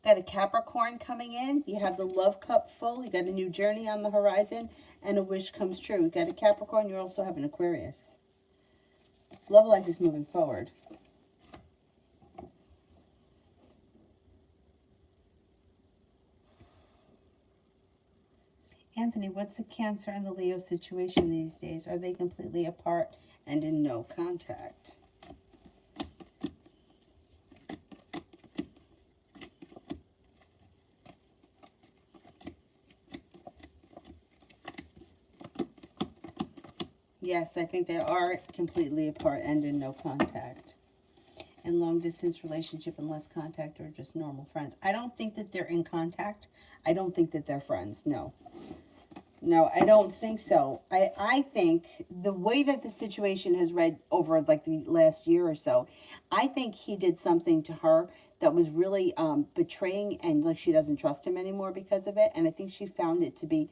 Got a Capricorn coming in. You have the love cup full. You got a new journey on the horizon, and a wish comes true. You got a Capricorn. You also have an Aquarius. Love life is moving forward. Anthony, what's the Cancer and the Leo situation these days? Are they completely apart and in no contact? Yes, I think they are completely apart and in no contact. And long distance relationship and less contact, or just normal friends. I don't think that they're in contact. I don't think that they're friends. No. No, I don't think so. I think the way that the situation has read over like the last year or so, I think he did something to her that was really betraying, and like she doesn't trust him anymore because of it. And I think she found it to be,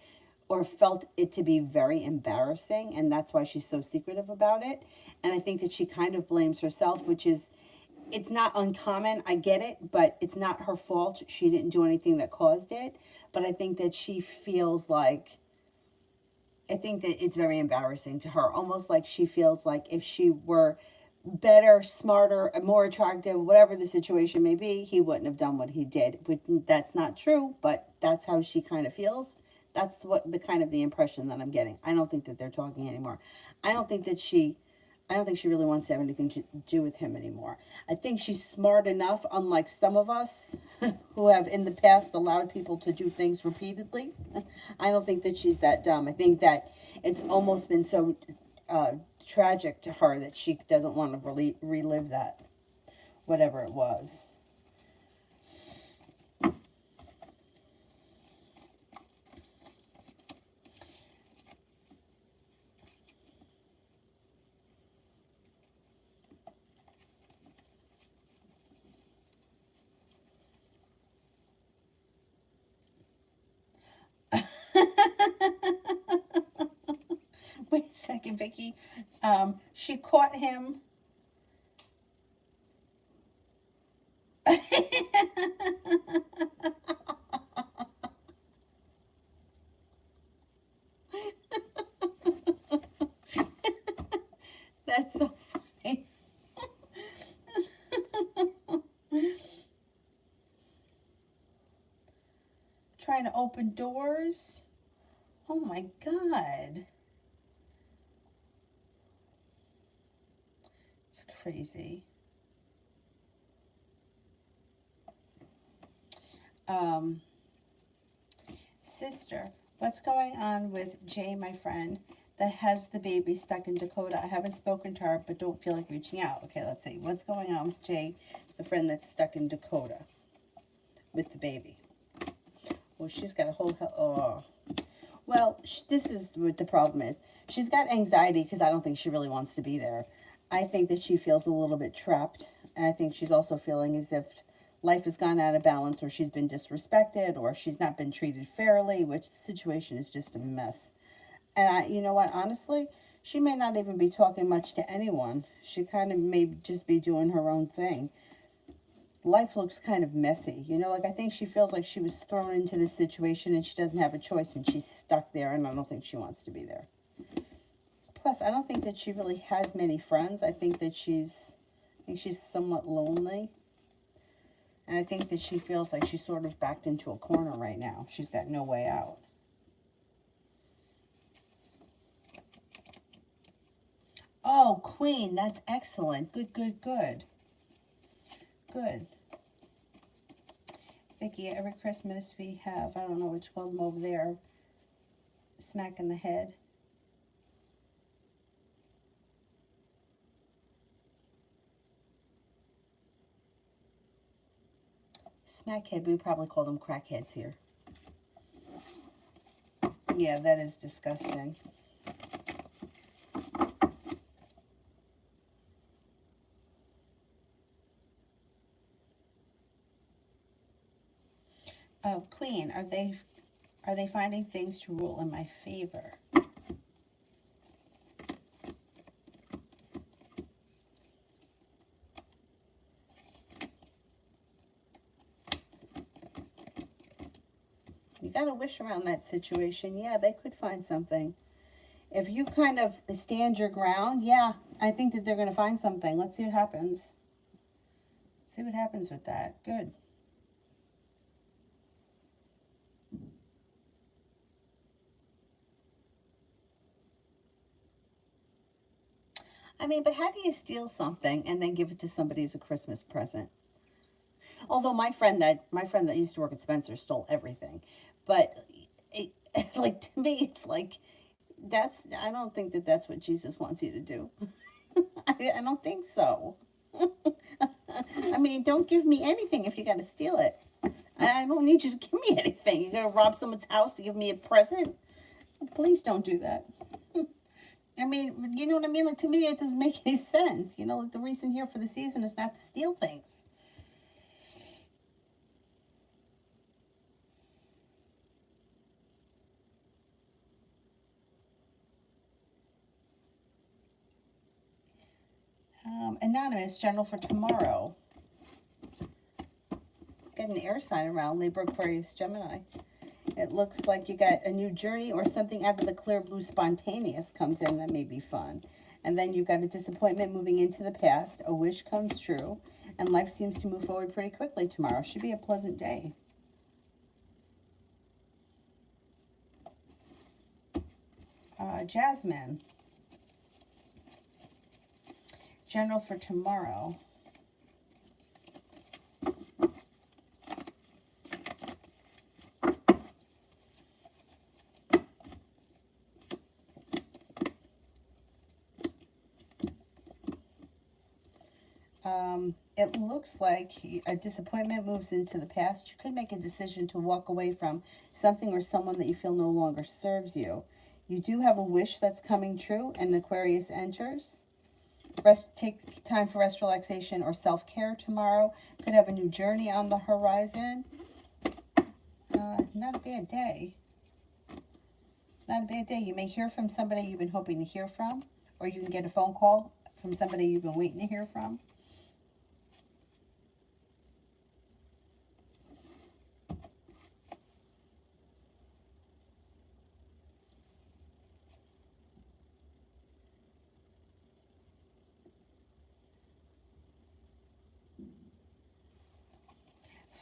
or felt it to be, very embarrassing, and that's why she's so secretive about it. And I think that she kind of blames herself, which is, it's not uncommon, I get it, but it's not her fault. She didn't do anything that caused it. But I think that she feels like, I think that it's very embarrassing to her. Almost like she feels like if she were better, smarter, more attractive, whatever the situation may be, he wouldn't have done what he did. That's not true, but that's how she kind of feels. That's what the kind of the impression that I'm getting. I don't think that they're talking anymore. I don't think that she I don't think she really wants to have anything to do with him anymore. I think she's smart enough, unlike some of us who have in the past allowed people to do things repeatedly. I don't think that she's that dumb. I think that it's almost been so tragic to her that she doesn't want to relive that, whatever it was. Wait a second, Vicky. She caught him. That's so funny. Trying to open doors. Oh my God. That's crazy. Sister, what's going on with Jay, my friend, that has the baby stuck in Dakota? I haven't spoken to her, but don't feel like reaching out. Okay, let's see. What's going on with Jay, the friend that's stuck in Dakota with the baby? Well, she's got a whole hell. Oh. Well, this is what the problem is. She's got anxiety because I don't think she really wants to be there. I think that she feels a little bit trapped. And I think she's also feeling as if life has gone out of balance, or she's been disrespected, or she's not been treated fairly, which the situation is just a mess. And you know what, honestly, she may not even be talking much to anyone. She kind of may just be doing her own thing. Life looks kind of messy. You know, like I think she feels like she was thrown into this situation and she doesn't have a choice and she's stuck there, and I don't think she wants to be there. Plus, I don't think that she really has many friends. I think she's somewhat lonely. And I think that she feels like she's sort of backed into a corner right now. She's got no way out. Oh, Queen, that's excellent. Good, good, good. Good. Vicky, every Christmas we have, I don't know what you call them over there, smack in the head. Smackhead, we probably call them crackheads here. Yeah, that is disgusting. Queen, are they finding things to rule in my favor? You got to wish around that situation. Yeah, they could find something. If you kind of stand your ground, yeah, I think that they're going to find something. Let's see what happens. See what happens with that. Good. I mean, but how do you steal something and then give it to somebody as a Christmas present? Although my friend that used to work at Spencer stole everything, but like to me, it's like I don't think that that's what Jesus wants you to do. I don't think so. I mean, don't give me anything if you got to steal it. I don't need you to give me anything. You're gonna rob someone's house to give me a present? Please don't do that. I mean, you know what I mean? Like, to me, it doesn't make any sense. You know, like, the reason here for the season is not to steal things. Anonymous, general for tomorrow. Got an air sign around, Libra, Aquarius, Gemini. It looks like you got a new journey or something out of the clear blue spontaneous comes in that may be fun. And then you've got a disappointment moving into the past. A wish comes true. And life seems to move forward pretty quickly tomorrow. Should be a pleasant day. Jasmine. General for tomorrow. It looks like a disappointment moves into the past. You could make a decision to walk away from something or someone that you feel no longer serves you. You do have a wish that's coming true, and Aquarius enters. Take time for rest, relaxation, or self-care tomorrow. Could have a new journey on the horizon. Not a bad day. Not a bad day. You may hear from somebody you've been hoping to hear from, or you can get a phone call from somebody you've been waiting to hear from.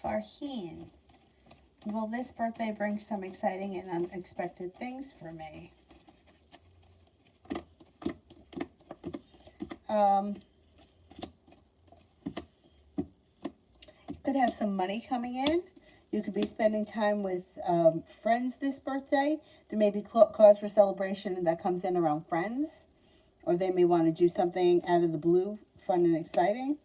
Farheen, will this birthday bring some exciting and unexpected things for me? could have some money coming in. You could be spending time with friends this birthday. There may be cause for celebration that comes in around friends, or they may want to do something out of the blue, fun and exciting.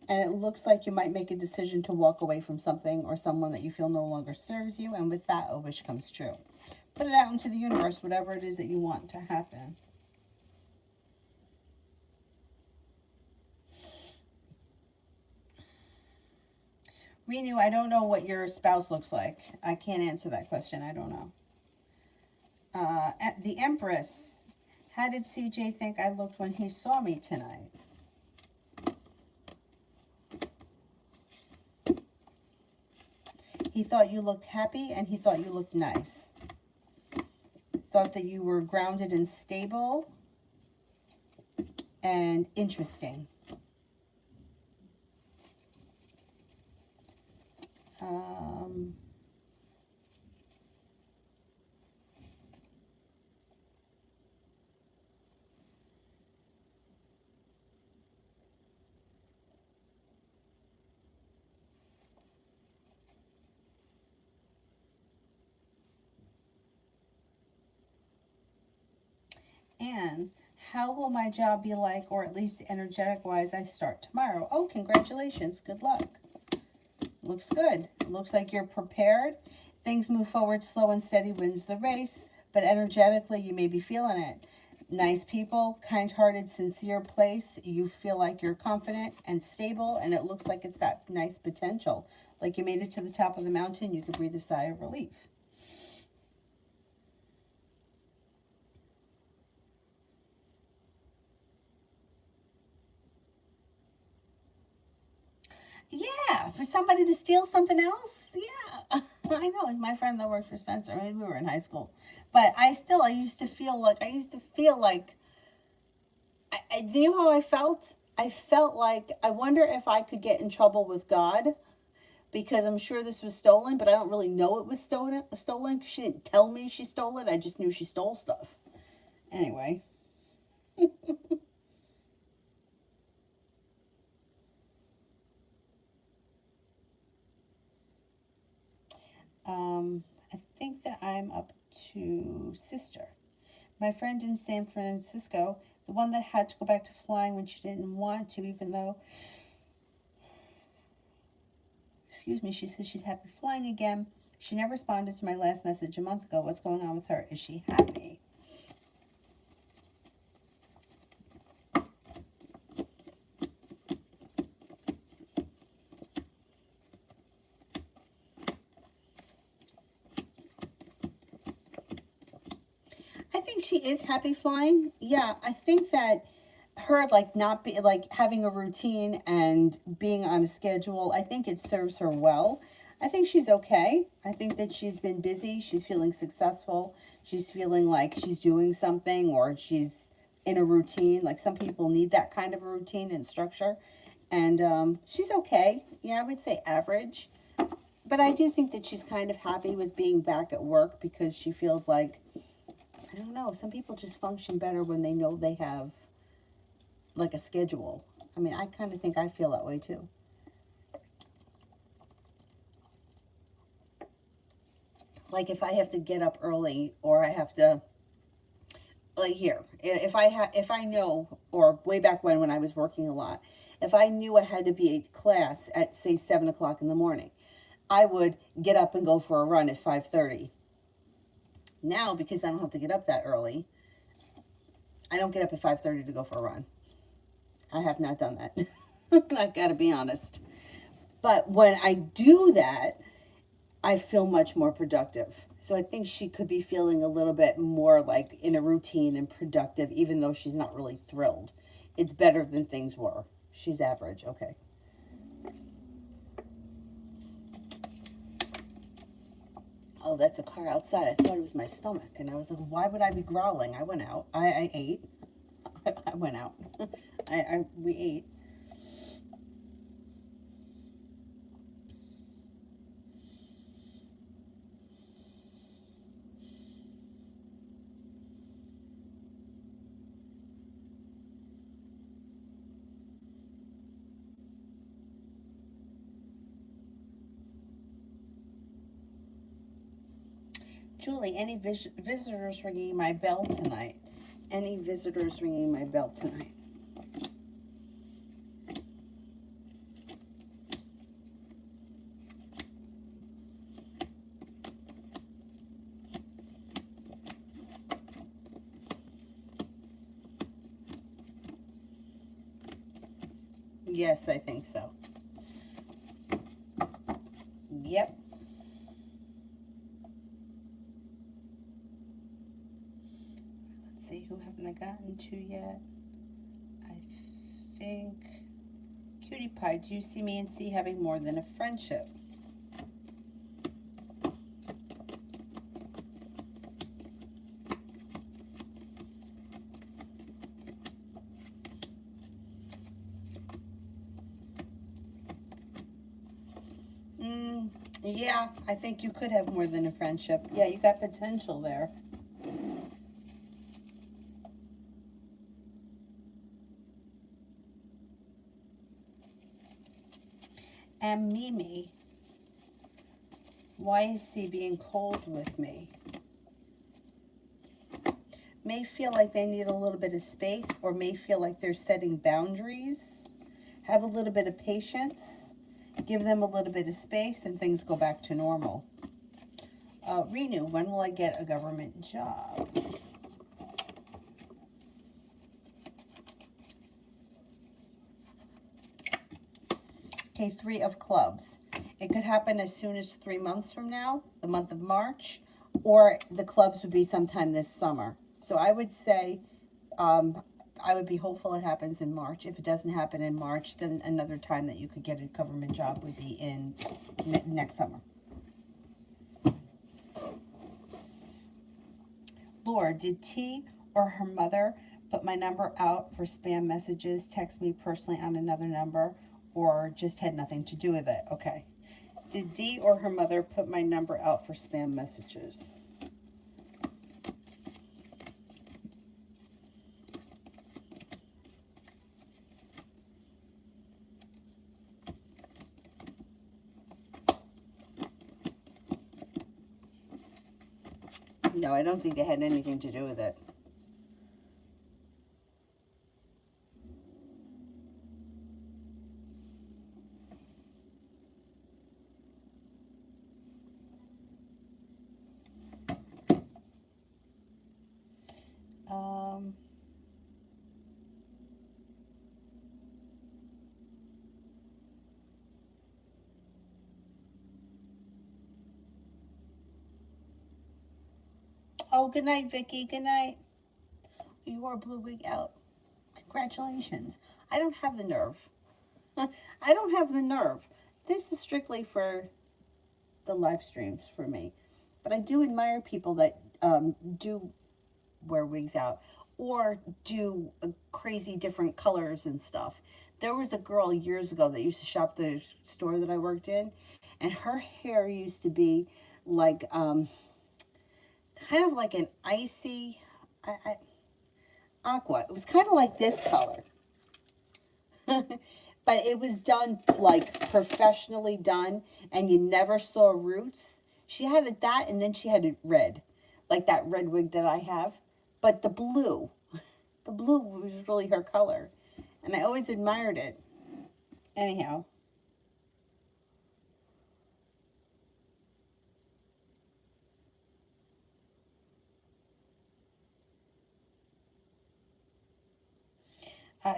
And it looks like you might make a decision to walk away from something or someone that you feel no longer serves you. And with that, a wish comes true. Put it out into the universe, whatever it is that you want to happen. Renew, I don't know what your spouse looks like. I can't answer that question. I don't know. The Empress. How did CJ think I looked when he saw me tonight? He thought you looked happy and he thought you looked nice. Thought that you were grounded and stable and interesting. And how will my job be like, or at least energetic wise, I start tomorrow? Oh, congratulations. Good luck. Looks good. Looks like you're prepared. Things move forward, slow and steady wins the race, but energetically you may be feeling it. Nice people, kind-hearted, sincere place. You feel like you're confident and stable, and it looks like it's got nice potential. Like you made it to the top of the mountain, you could breathe a sigh of relief. Yeah, for somebody to steal something else. Yeah, I know. Like my friend that worked for Spencer. I mean, we were in high school, but I used to feel like you know how I felt. I felt like I wonder if I could get in trouble with God because I'm sure this was stolen, but I don't really know it was stolen. Stolen. She didn't tell me she stole it. I just knew she stole stuff. Anyway. I think that I'm up to Sister. My friend in San Francisco, the one that had to go back to flying when she didn't want to, even though, excuse me, she says she's happy flying again. She never responded to my last message a month ago. What's going on with her? Is she happy? I think she is happy flying. Yeah, I think that her like not be like having a routine and being on a schedule, I think it serves her well. I think she's okay. I think that she's been busy, she's feeling successful, she's feeling like she's doing something or she's in a routine. Like some people need that kind of a routine and structure. And she's okay. Yeah, I would say average. But I do think that she's kind of happy with being back at work because she feels like, I don't know, some people just function better when they know they have like a schedule. I mean, I kind of think I feel that way too. Like if I have to get up early or I have to, like here, if I know, or way back when I was working a lot, if I knew I had to be at class at say 7 o'clock in the morning, I would get up and go for a run at 5:30. Now, because I don't have to get up that early, I don't get up at 5:30 to go for a run. I have not done that. I've got to be honest. But when I do that, I feel much more productive. So I think she could be feeling a little bit more like in a routine and productive, even though she's not really thrilled. It's better than things were. She's average. Okay. Oh, that's a car outside. I thought it was my stomach. And I was like, why would I be growling? I went out. I ate. I went out. We ate. Julie, any visitors ringing my bell tonight? Any visitors ringing my bell tonight? Yes, I think so. Yep. Let's see, who haven't I gotten to yet? I think Cutie Pie, do you see me and C having more than a friendship? Yeah, I think you could have more than a friendship. Yeah, you got potential there. And Mimi, why is C being cold with me? May feel like they need a little bit of space, or may feel like they're setting boundaries. Have a little bit of patience. Give them a little bit of space and things go back to normal. Renew, when will I get a government job? Okay, 3 of clubs. It could happen as soon as 3 months from now, the month of March, or the clubs would be sometime this summer. So I would say, I would be hopeful it happens in March. If it doesn't happen in March, then another time that you could get a government job would be in next summer. Laura, did T or her mother put my number out for spam messages, text me personally on another number, or just had nothing to do with it? Okay. Did D or her mother put my number out for spam messages? No, I don't think they had anything to do with it. Oh, good night, Vicky. Good night. You wore a blue wig out. Congratulations. I don't have the nerve. I don't have the nerve. This is strictly for the live streams for me. But I do admire people that do wear wigs out or do crazy different colors and stuff. There was a girl years ago that used to shop the store that I worked in, and her hair used to be like kind of like an icy aqua. It was kind of like this color. But it was done like professionally done, and you never saw roots. She had it that, and then she had it red, like that red wig that I have. But the blue was really her color, and I always admired it. Anyhow.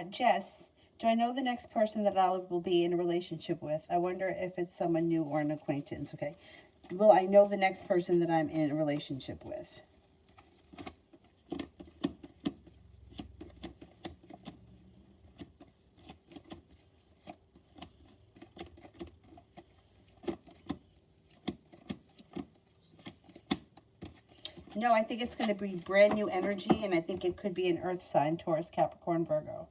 Jess, do I know the next person that I will be in a relationship with? I wonder if it's someone new or an acquaintance. Okay. Will I know the next person that I'm in a relationship with? No, I think it's going to be brand new energy, and I think it could be an earth sign, Taurus, Capricorn, Virgo.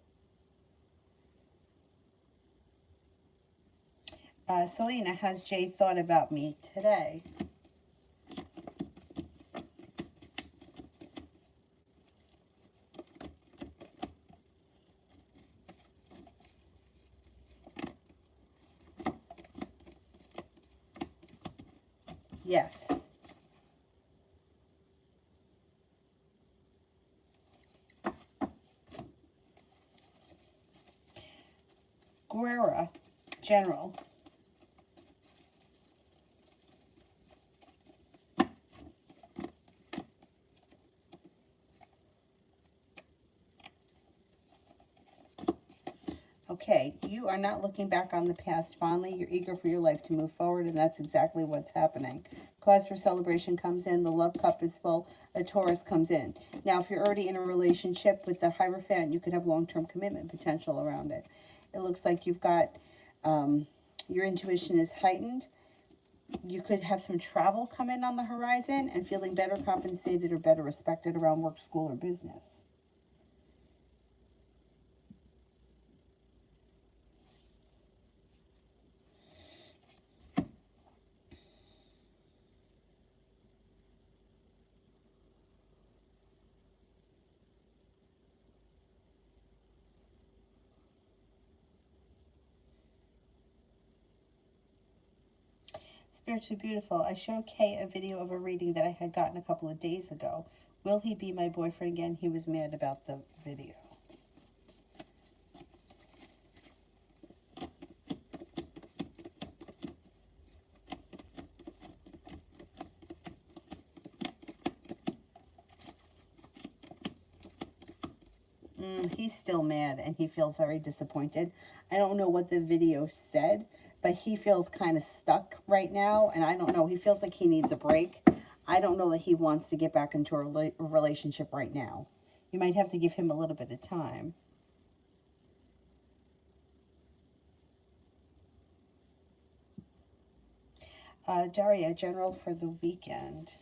Selena, has Jay thought about me today? Yes. Kara, general. Okay, you are not looking back on the past fondly. You're eager for your life to move forward, and that's exactly what's happening. Cause for celebration comes in. The love cup is full. A Taurus comes in. Now, if you're already in a relationship with the Hierophant, you could have long-term commitment potential around it. It looks like you've got, your intuition is heightened. You could have some travel come in on the horizon and feeling better compensated or better respected around work, school, or business. Spiritually Beautiful. I showed Kay a video of a reading that I had gotten a couple of days ago. Will he be my boyfriend again? He was mad about the video. He's still mad and he feels very disappointed. I don't know what the video said, but he feels kind of stuck right now, and I don't know. He feels like he needs a break. I don't know that he wants to get back into a relationship right now. You might have to give him a little bit of time. Daria, general for the weekend.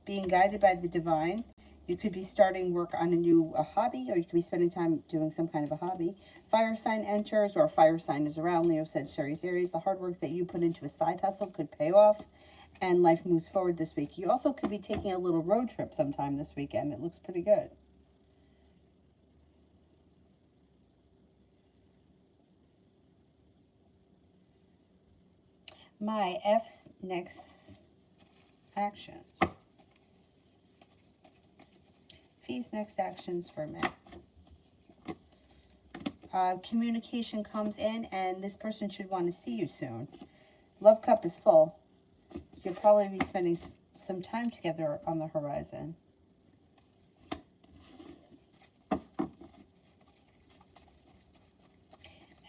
Being guided by the divine. You could be starting work on a hobby, or you could be spending time doing some kind of a hobby. Fire sign enters, or a fire sign is around. Leo, Sagittarius, Aries. The hard work that you put into a side hustle could pay off, and life moves forward this week. You also could be taking a little road trip sometime this weekend. It looks pretty good. My F's next actions. F's next actions for me. Communication comes in, and this person should want to see you soon. Love cup is full. You'll probably be spending some time together on the horizon.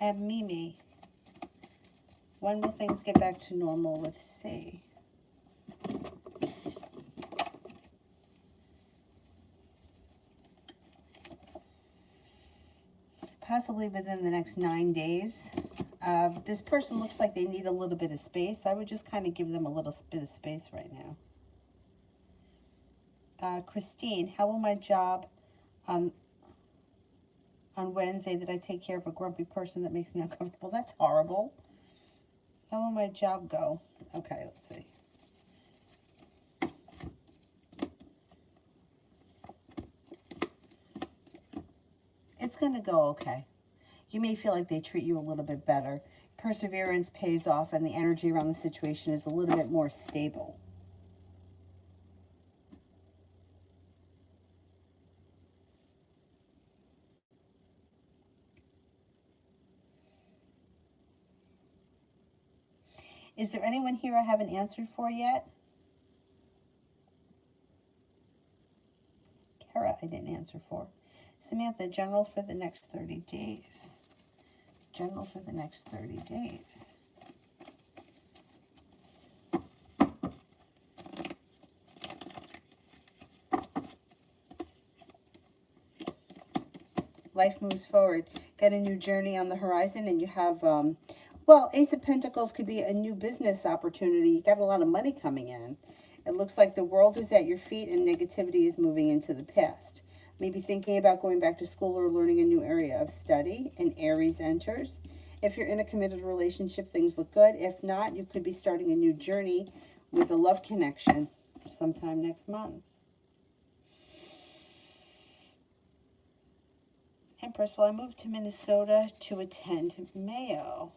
And Mimi. When will things get back to normal with C? Possibly within the next 9 days. This person looks like they need a little bit of space. I would just kind of give them a little bit of space right now. Christine, how will my job on Wednesday that I take care of a grumpy person that makes me uncomfortable? That's horrible. How will my job go? Okay, let's see. It's going to go okay. You may feel like they treat you a little bit better. Perseverance pays off, and the energy around the situation is a little bit more stable. Is there anyone here I haven't answered for yet? Kara, I didn't answer for. Samantha, general for the next 30 days. General for the next 30 days. Life moves forward. Got a new journey on the horizon, and you have, well, Ace of Pentacles could be a new business opportunity. You got a lot of money coming in. It looks like the world is at your feet and negativity is moving into the past. Maybe thinking about going back to school or learning a new area of study, and Aries enters. If you're in a committed relationship, things look good. If not, you could be starting a new journey with a love connection sometime next month. Empress, well, I moved to Minnesota to attend Mayo.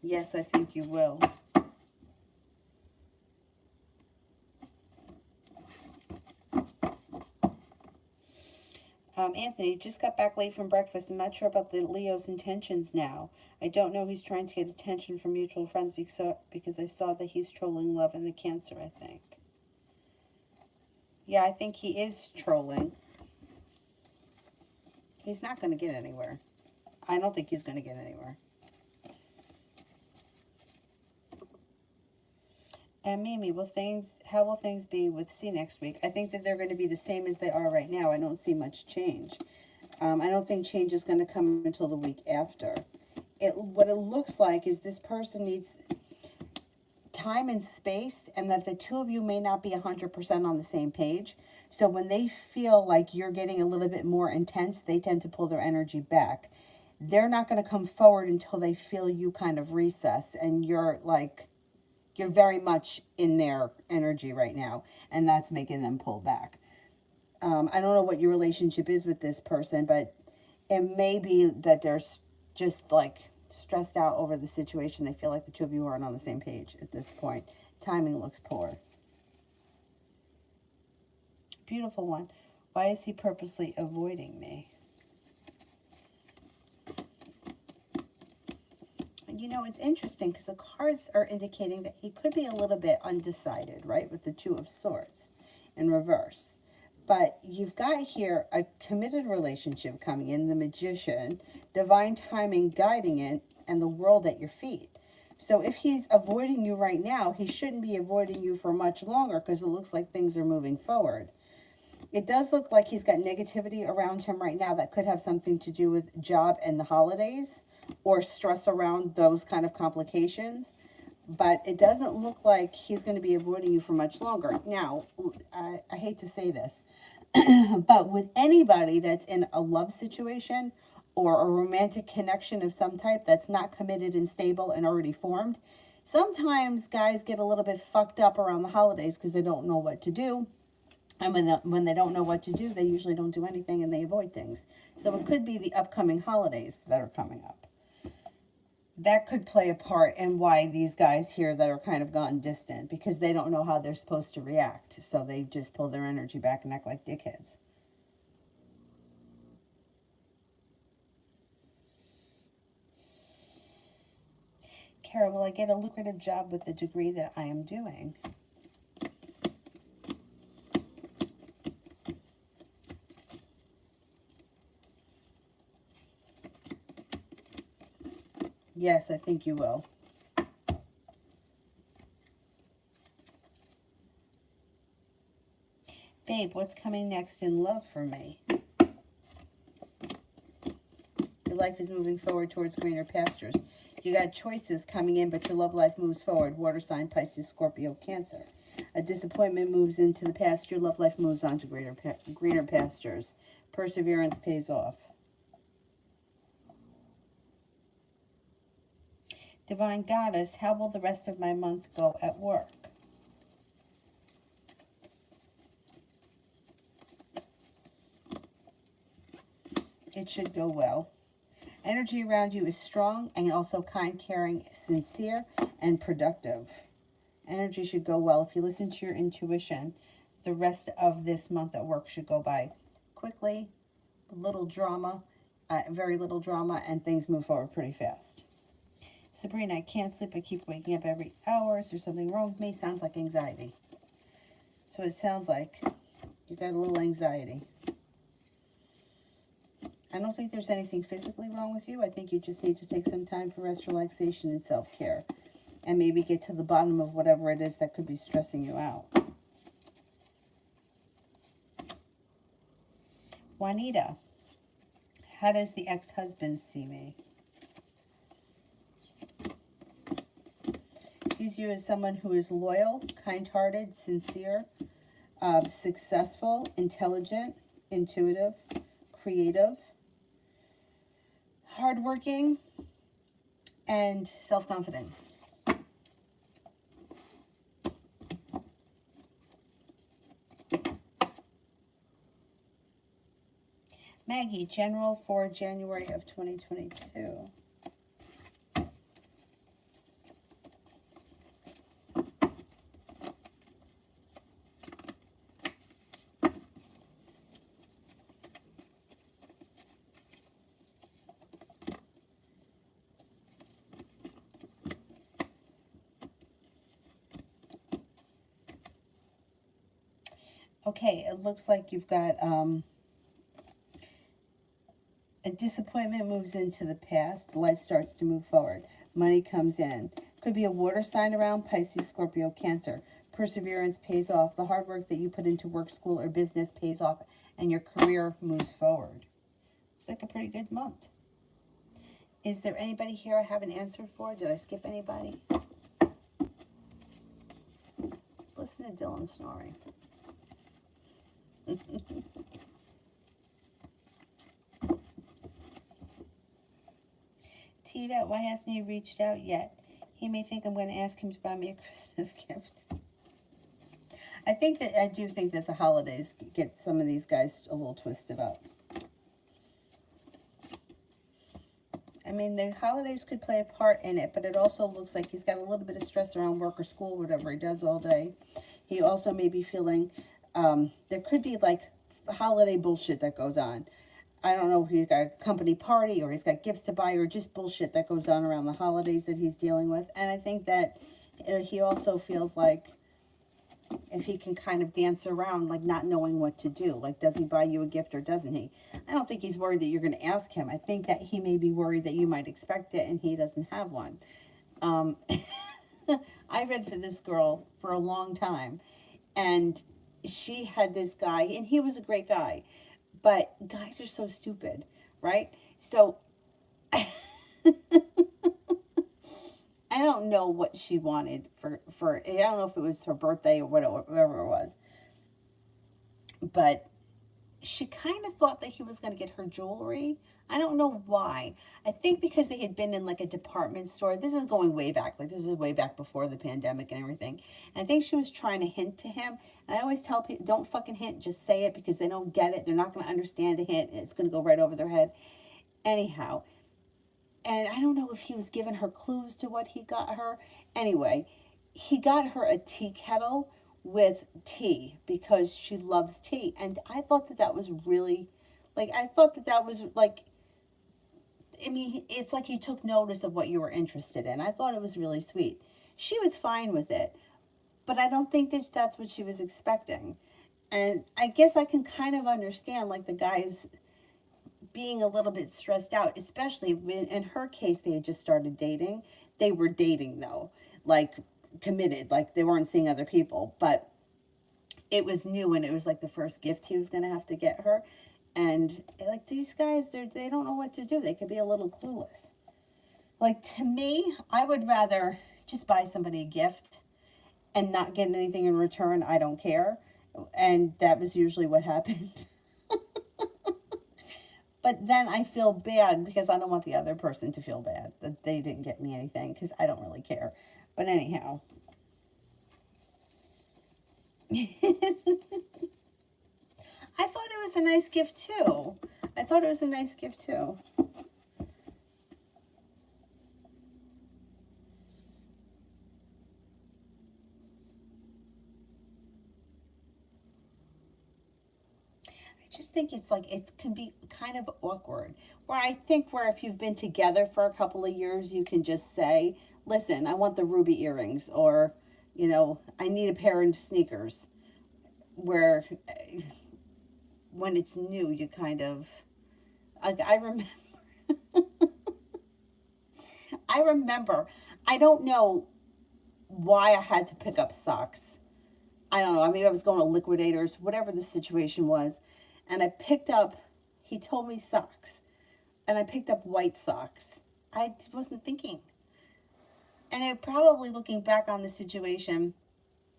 Yes, I think you will. Anthony, just got back late from breakfast. I'm not sure about the Leo's intentions now. I don't know he's trying to get attention from mutual friends because I saw that he's trolling love and the Cancer, I think. Yeah, I think he is trolling. He's not going to get anywhere. I don't think he's going to get anywhere. And Mimi, how will things be with C next week? I think that they're going to be the same as they are right now. I don't see much change. I don't think change is going to come until the week after. What it looks like is this person needs time and space, and that the two of you may not be 100% on the same page. So when they feel like you're getting a little bit more intense, they tend to pull their energy back. They're not going to come forward until they feel you kind of recess, and you're very much in their energy right now, and that's making them pull back. I don't know what your relationship is with this person, but it may be that they're just like stressed out over the situation. They feel like the two of you aren't on the same page at this point. Timing looks poor. Beautiful one. Why is he purposely avoiding me? You know, it's interesting because the cards are indicating that he could be a little bit undecided, right? With the Two of Swords in reverse. But you've got here a committed relationship coming in, the Magician, divine timing guiding it, and the world at your feet. So if he's avoiding you right now, he shouldn't be avoiding you for much longer because it looks like things are moving forward. It does look like he's got negativity around him right now that could have something to do with job and the holidays or stress around those kind of complications. But it doesn't look like he's going to be avoiding you for much longer. Now, I hate to say this, but with anybody that's in a love situation or a romantic connection of some type that's not committed and stable and already formed, sometimes guys get a little bit fucked up around the holidays because they don't know what to do. And when they don't know what to do, they usually don't do anything and they avoid things. So it could be the upcoming holidays that are coming up. That could play a part in why these guys here that are kind of gone distant, because they don't know how they're supposed to react. So they just pull their energy back and act like dickheads. Kara, will I get a lucrative job with the degree that I am doing? Yes, I think you will. Babe, what's coming next in love for me? Your life is moving forward towards greener pastures. You got choices coming in, but your love life moves forward. Water sign, Pisces, Scorpio, Cancer. A disappointment moves into the past. Your love life moves on to greener pastures. Perseverance pays off. Divine Goddess, how will the rest of my month go at work? It should go well. Energy around you is strong and also kind, caring, sincere, and productive. Energy should go well. If you listen to your intuition, the rest of this month at work should go by quickly, little drama, very little drama, and things move forward pretty fast. Sabrina, I can't sleep. I keep waking up every hour. Is there something wrong with me? Sounds like anxiety. So it sounds like you got a little anxiety. I don't think there's anything physically wrong with you. I think you just need to take some time for rest, relaxation, and self-care. And maybe get to the bottom of whatever it is that could be stressing you out. Juanita, how does the ex-husband see me? Sees you as someone who is loyal, kind-hearted, sincere, successful, intelligent, intuitive, creative, hardworking, and self-confident. Maggie, general for January of 2022. Okay, it looks like you've got a disappointment moves into the past. Life starts to move forward. Money comes in. Could be a water sign around, Pisces, Scorpio, Cancer. Perseverance pays off. The hard work that you put into work, school, or business pays off, and your career moves forward. It's like a pretty good month. Is there anybody here I haven't answered for? Did I skip anybody? Listen to Dylan snoring. Tiva, why hasn't he reached out yet? He may think I'm going to ask him to buy me a Christmas gift. I do think that the holidays get some of these guys a little twisted up. I mean, the holidays could play a part in it, but it also looks like he's got a little bit of stress around work or school, whatever he does all day. He also may be feeling, there could be like holiday bullshit that goes on. I don't know if he's got a company party or he's got gifts to buy or just bullshit that goes on around the holidays that he's dealing with. And I think that he also feels like if he can kind of dance around, like not knowing what to do. Like, does he buy you a gift or doesn't he? I don't think he's worried that you're going to ask him. I think that he may be worried that you might expect it and he doesn't have one. I read for this girl for a long time, and she had this guy, and he was a great guy, but guys are so stupid, right? So I don't know what she wanted for I don't know if it was her birthday or whatever it was, but she kind of thought that he was going to get her jewelry. I don't know why. I think because they had been in like a department store. This is going way back. Like, this is way back before the pandemic and everything. And I think she was trying to hint to him. And I always tell people, don't fucking hint. Just say it, because they don't get it. They're not going to understand a hint. And it's going to go right over their head. Anyhow. And I don't know if he was giving her clues to what he got her. Anyway, he got her a tea kettle with tea because she loves tea. And I thought that that was really, like, I thought that that was like, I mean, it's like he took notice of what you were interested in. I thought it was really sweet. She was fine with it, but I don't think that that's what she was expecting. And I guess I can kind of understand, like, the guys being a little bit stressed out, especially when, in her case, they had just started dating. They were dating, though, like, committed, like, they weren't seeing other people, but it was new, and it was like the first gift he was going to have to get her. And like, these guys, they don't know what to do. They could be a little clueless. Like, to me, I would rather just buy somebody a gift and not get anything in return. I don't care. And that was usually what happened. But then I feel bad because I don't want the other person to feel bad that they didn't get me anything, because I don't really care. But anyhow. I thought it was a nice gift too. I thought it was a nice gift too. I just think it's like, it can be kind of awkward. Where I think where if you've been together for a couple of years, you can just say, listen, I want the ruby earrings, or, you know, I need a pair of sneakers. Where when it's new, you kind of, like, I remember, I remember, I don't know why I had to pick up socks. I don't know. I mean, I was going to Liquidators, whatever the situation was. And I picked up, he told me socks. And I picked up white socks. I wasn't thinking. And it probably, looking back on the situation,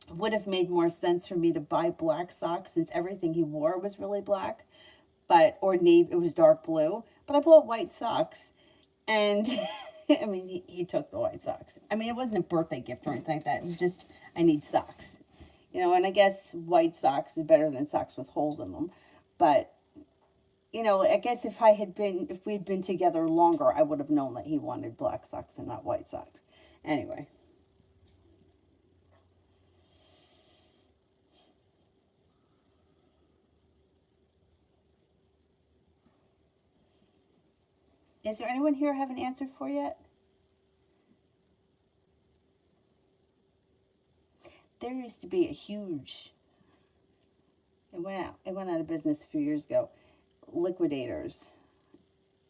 would have made more sense for me to buy black socks, since everything he wore was really black. But, or navy, it was dark blue. But I bought white socks. And I mean, he took the white socks. I mean, it wasn't a birthday gift or anything like that. It was just, I need socks. You know, and I guess white socks is better than socks with holes in them. But, you know, I guess if we'd been together longer, I would have known that he wanted black socks and not white socks. Anyway. Is there anyone here I haven't answered for yet? There used to be a huge, It went out. It went out of business a few years ago. Liquidators.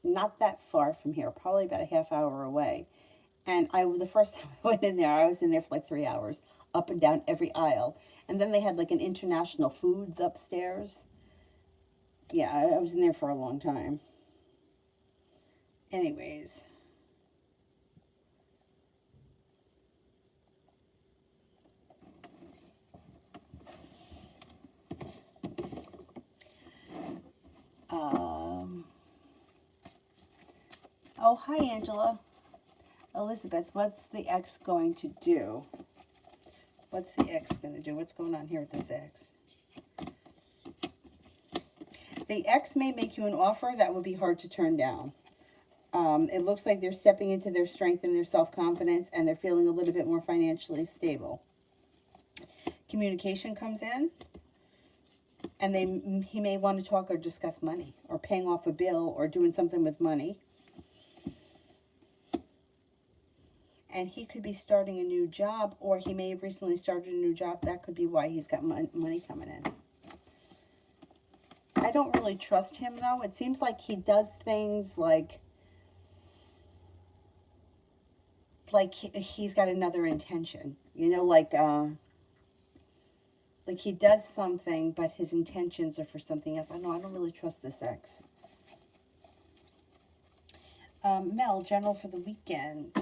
Not that far from here, probably about a half hour away. And the first time I went in there, I was in there for like 3 hours, up and down every aisle. And then they had like an international foods upstairs. Yeah, I was in there for a long time. Anyways. Oh, hi, Angela. Elizabeth, what's the ex going to do? What's the ex going to do? What's going on here with this ex? The ex may make you an offer that would be hard to turn down. It looks like they're stepping into their strength and their self-confidence, and they're feeling a little bit more financially stable. Communication comes in, and he may want to talk or discuss money, or paying off a bill, or doing something with money. And he could be starting a new job, or he may have recently started a new job. That could be why he's got money coming in. I don't really trust him, though. It seems like he does things like he's got another intention. You know, like he does something, but his intentions are for something else. I don't really trust this ex. Mel, general for the weekend.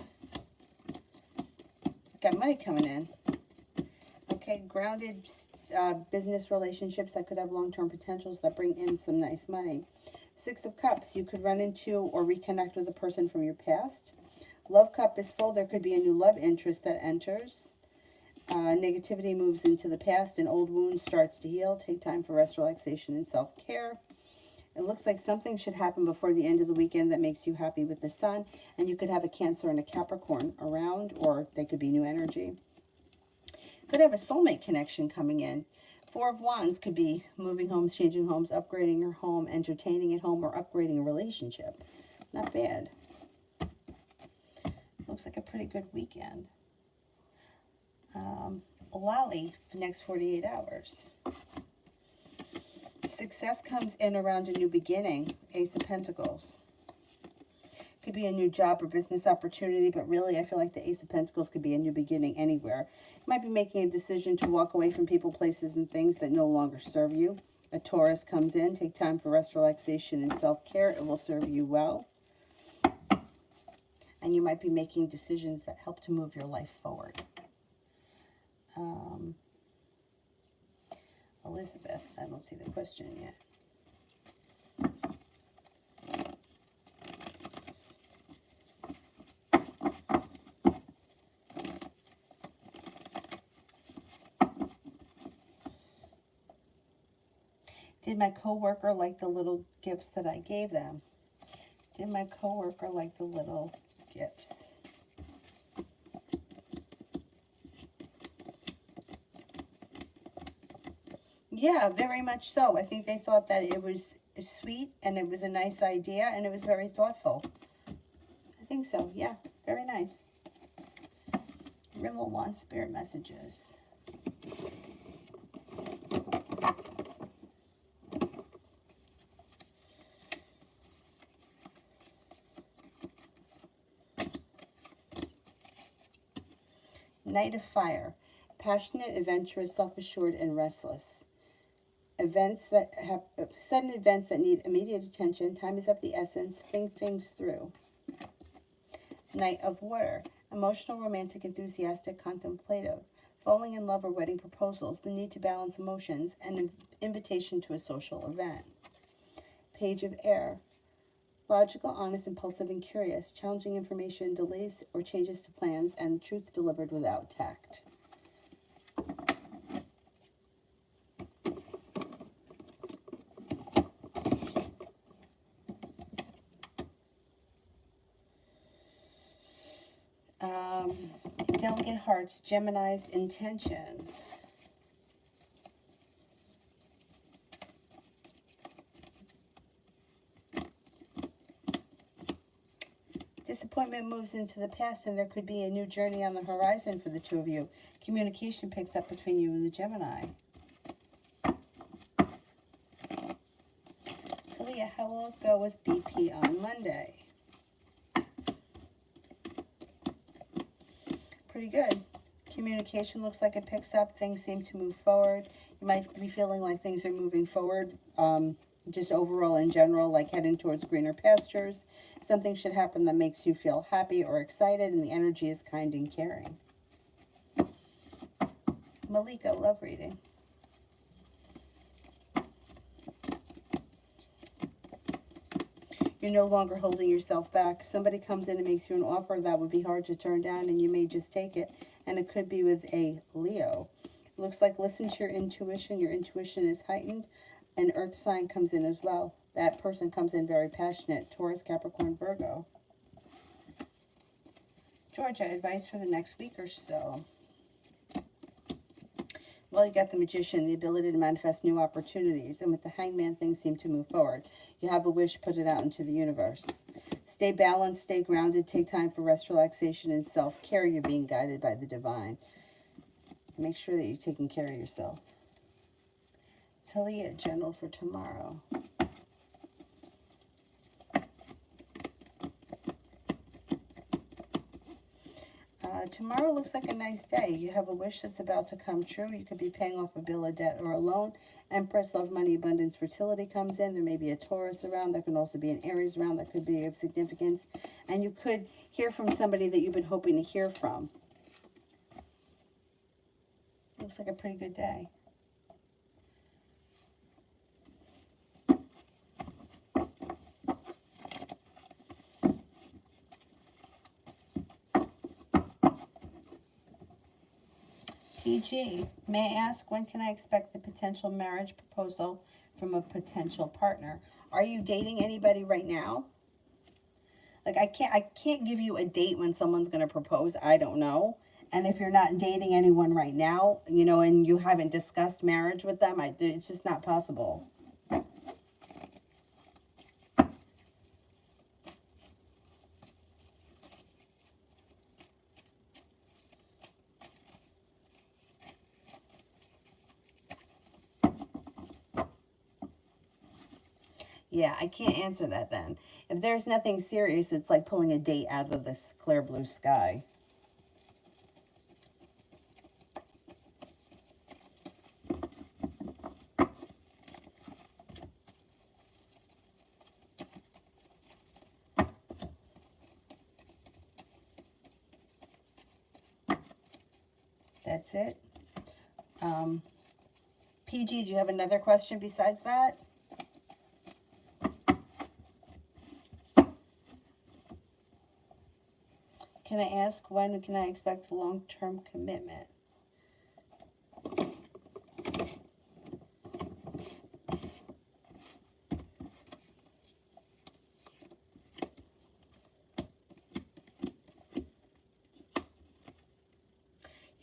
Got money coming in. Okay, grounded business relationships that could have long-term potentials that bring in some nice money. 6 of Cups, you could run into or reconnect with a person from your past. Love cup is full. There could be a new love interest that enters. Negativity moves into the past and old wounds starts to heal. Take time for rest, relaxation, and self-care. It looks like something should happen before the end of the weekend that makes you happy with the sun. And you could have a Cancer and a Capricorn around, or they could be new energy. Could have a soulmate connection coming in. 4 of Wands could be moving homes, changing homes, upgrading your home, entertaining at home, or upgrading a relationship. Not bad. Looks like a pretty good weekend. Lolly for the next 48 hours. Success comes in around a new beginning. Ace of Pentacles. Could be a new job or business opportunity, but really I feel like the Ace of Pentacles could be a new beginning anywhere. You might be making a decision to walk away from people, places, and things that no longer serve you. A Taurus comes in. Take time for rest, relaxation, and self-care. It will serve you well. And you might be making decisions that help to move your life forward. Elizabeth, I don't see the question yet. Did my coworker like the little gifts that I gave them? Did my coworker like the little gifts? Yeah, very much so. I think they thought that it was sweet and it was a nice idea and it was very thoughtful. I think so, yeah. Very nice. Rimmel wants spirit messages. Knight of Fire. Passionate, adventurous, self-assured, and restless. Sudden events that need immediate attention. Time is of the essence. Think things through. Knight of Water. Emotional, romantic, enthusiastic, contemplative. Falling in love or wedding proposals. The need to balance emotions. And an invitation to a social event. Page of Air. Logical, honest, impulsive, and curious. Challenging information, delays or changes to plans, and truth delivered without tact. Delicate Hearts, Gemini's intentions. Disappointment moves into the past, and there could be a new journey on the horizon for the two of you. Communication picks up between you and the Gemini. Talia, how will it go with BP on Monday? Pretty good. Communication looks like it picks up. Things seem to move forward. You might be feeling like things are moving forward, just overall in general, like heading towards greener pastures. Something should happen that makes you feel happy or excited, and the energy is kind and caring. Malika, love reading. You're no longer holding yourself back. Somebody comes in and makes you an offer that would be hard to turn down, and you may just take it. And it could be with a Leo. It looks like listen to your intuition. Your intuition is heightened. An earth sign comes in as well. That person comes in very passionate. Taurus, Capricorn, Virgo. Georgia, advice for the next week or so. Well, you got the Magician, the ability to manifest new opportunities. And with the Hangman, things seem to move forward. You have a wish, put it out into the universe. Stay balanced, stay grounded, take time for rest, relaxation, and self-care. You're being guided by the divine. Make sure that you're taking care of yourself. Talia, general for tomorrow. Tomorrow looks like a nice day. You have a wish that's about to come true. You could be paying off a bill, a debt, or a loan. Empress, love, money, abundance, fertility comes in. There may be a Taurus around. There can also be an Aries around that could be of significance. And you could hear from somebody that you've been hoping to hear from. Looks like a pretty good day. PG, may I ask, when can I expect the potential marriage proposal from a potential partner? Are you dating anybody right now? Like, I can't give you a date when someone's going to propose. I don't know. And if you're not dating anyone right now, you know, and you haven't discussed marriage with them, it's just not possible. Yeah, I can't answer that then. If there's nothing serious, it's like pulling a date out of this clear blue sky. That's it. PG, do you have another question besides that? Can I ask, when can I expect a long-term commitment?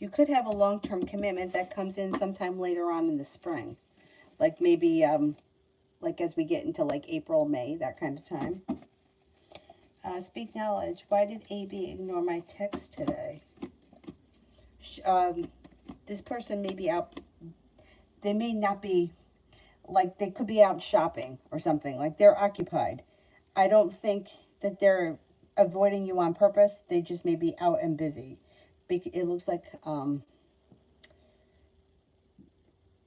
You could have a long-term commitment that comes in sometime later on in the spring. Like maybe, like as we get into like April, May, that kind of time. Speak knowledge. Why did AB ignore my text today? This person may be out. They may not be, like they could be out shopping or something. Like they're occupied. I don't think that they're avoiding you on purpose. They just may be out and busy. It looks like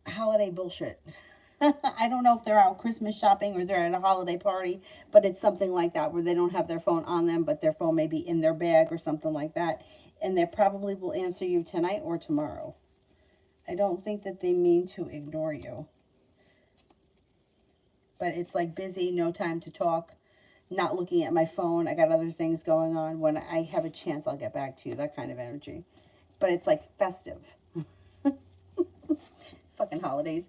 holiday bullshit. I don't know if they're out Christmas shopping or they're at a holiday party, but it's something like that where they don't have their phone on them, but their phone may be in their bag or something like that. And they probably will answer you tonight or tomorrow. I don't think that they mean to ignore you. But it's like busy, no time to talk, not looking at my phone. I got other things going on. When I have a chance, I'll get back to you. That kind of energy. But it's like festive. Fucking holidays.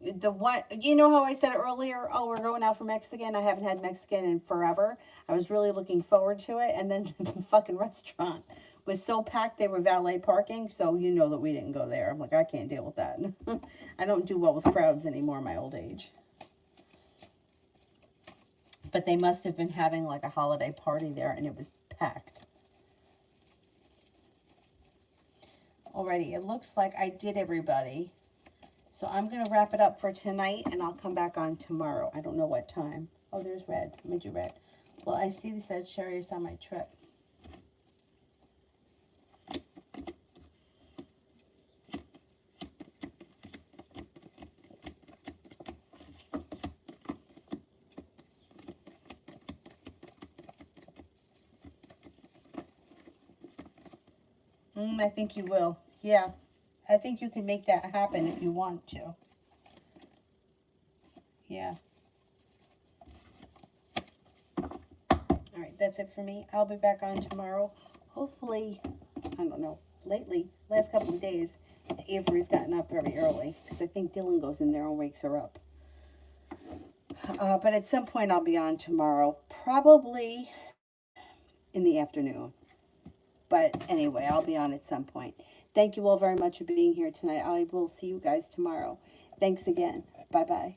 The one, you know how I said earlier, oh, we're going out for Mexican. I haven't had Mexican in forever. I was really looking forward to it. And then the fucking restaurant was so packed, they were valet parking. So you know that we didn't go there. I'm like, I can't deal with that. I don't do well with crowds anymore in my old age. But they must have been having like a holiday party there and it was packed. Alrighty, it looks like I did everybody. So I'm going to wrap it up for tonight, and I'll come back on tomorrow. I don't know what time. Oh, there's red. Let me do red. Well, I see they said Sherry's on my trip. I think you will. Yeah. I think you can make that happen if you want to. Yeah. All right, that's it for me. I'll be back on tomorrow. Hopefully, I don't know, lately, last couple of days, Avery's gotten up very early because I think Dylan goes in there and wakes her up. But at some point I'll be on tomorrow, probably in the afternoon. But anyway, I'll be on at some point. Thank you all very much for being here tonight. I will see you guys tomorrow. Thanks again. Bye-bye.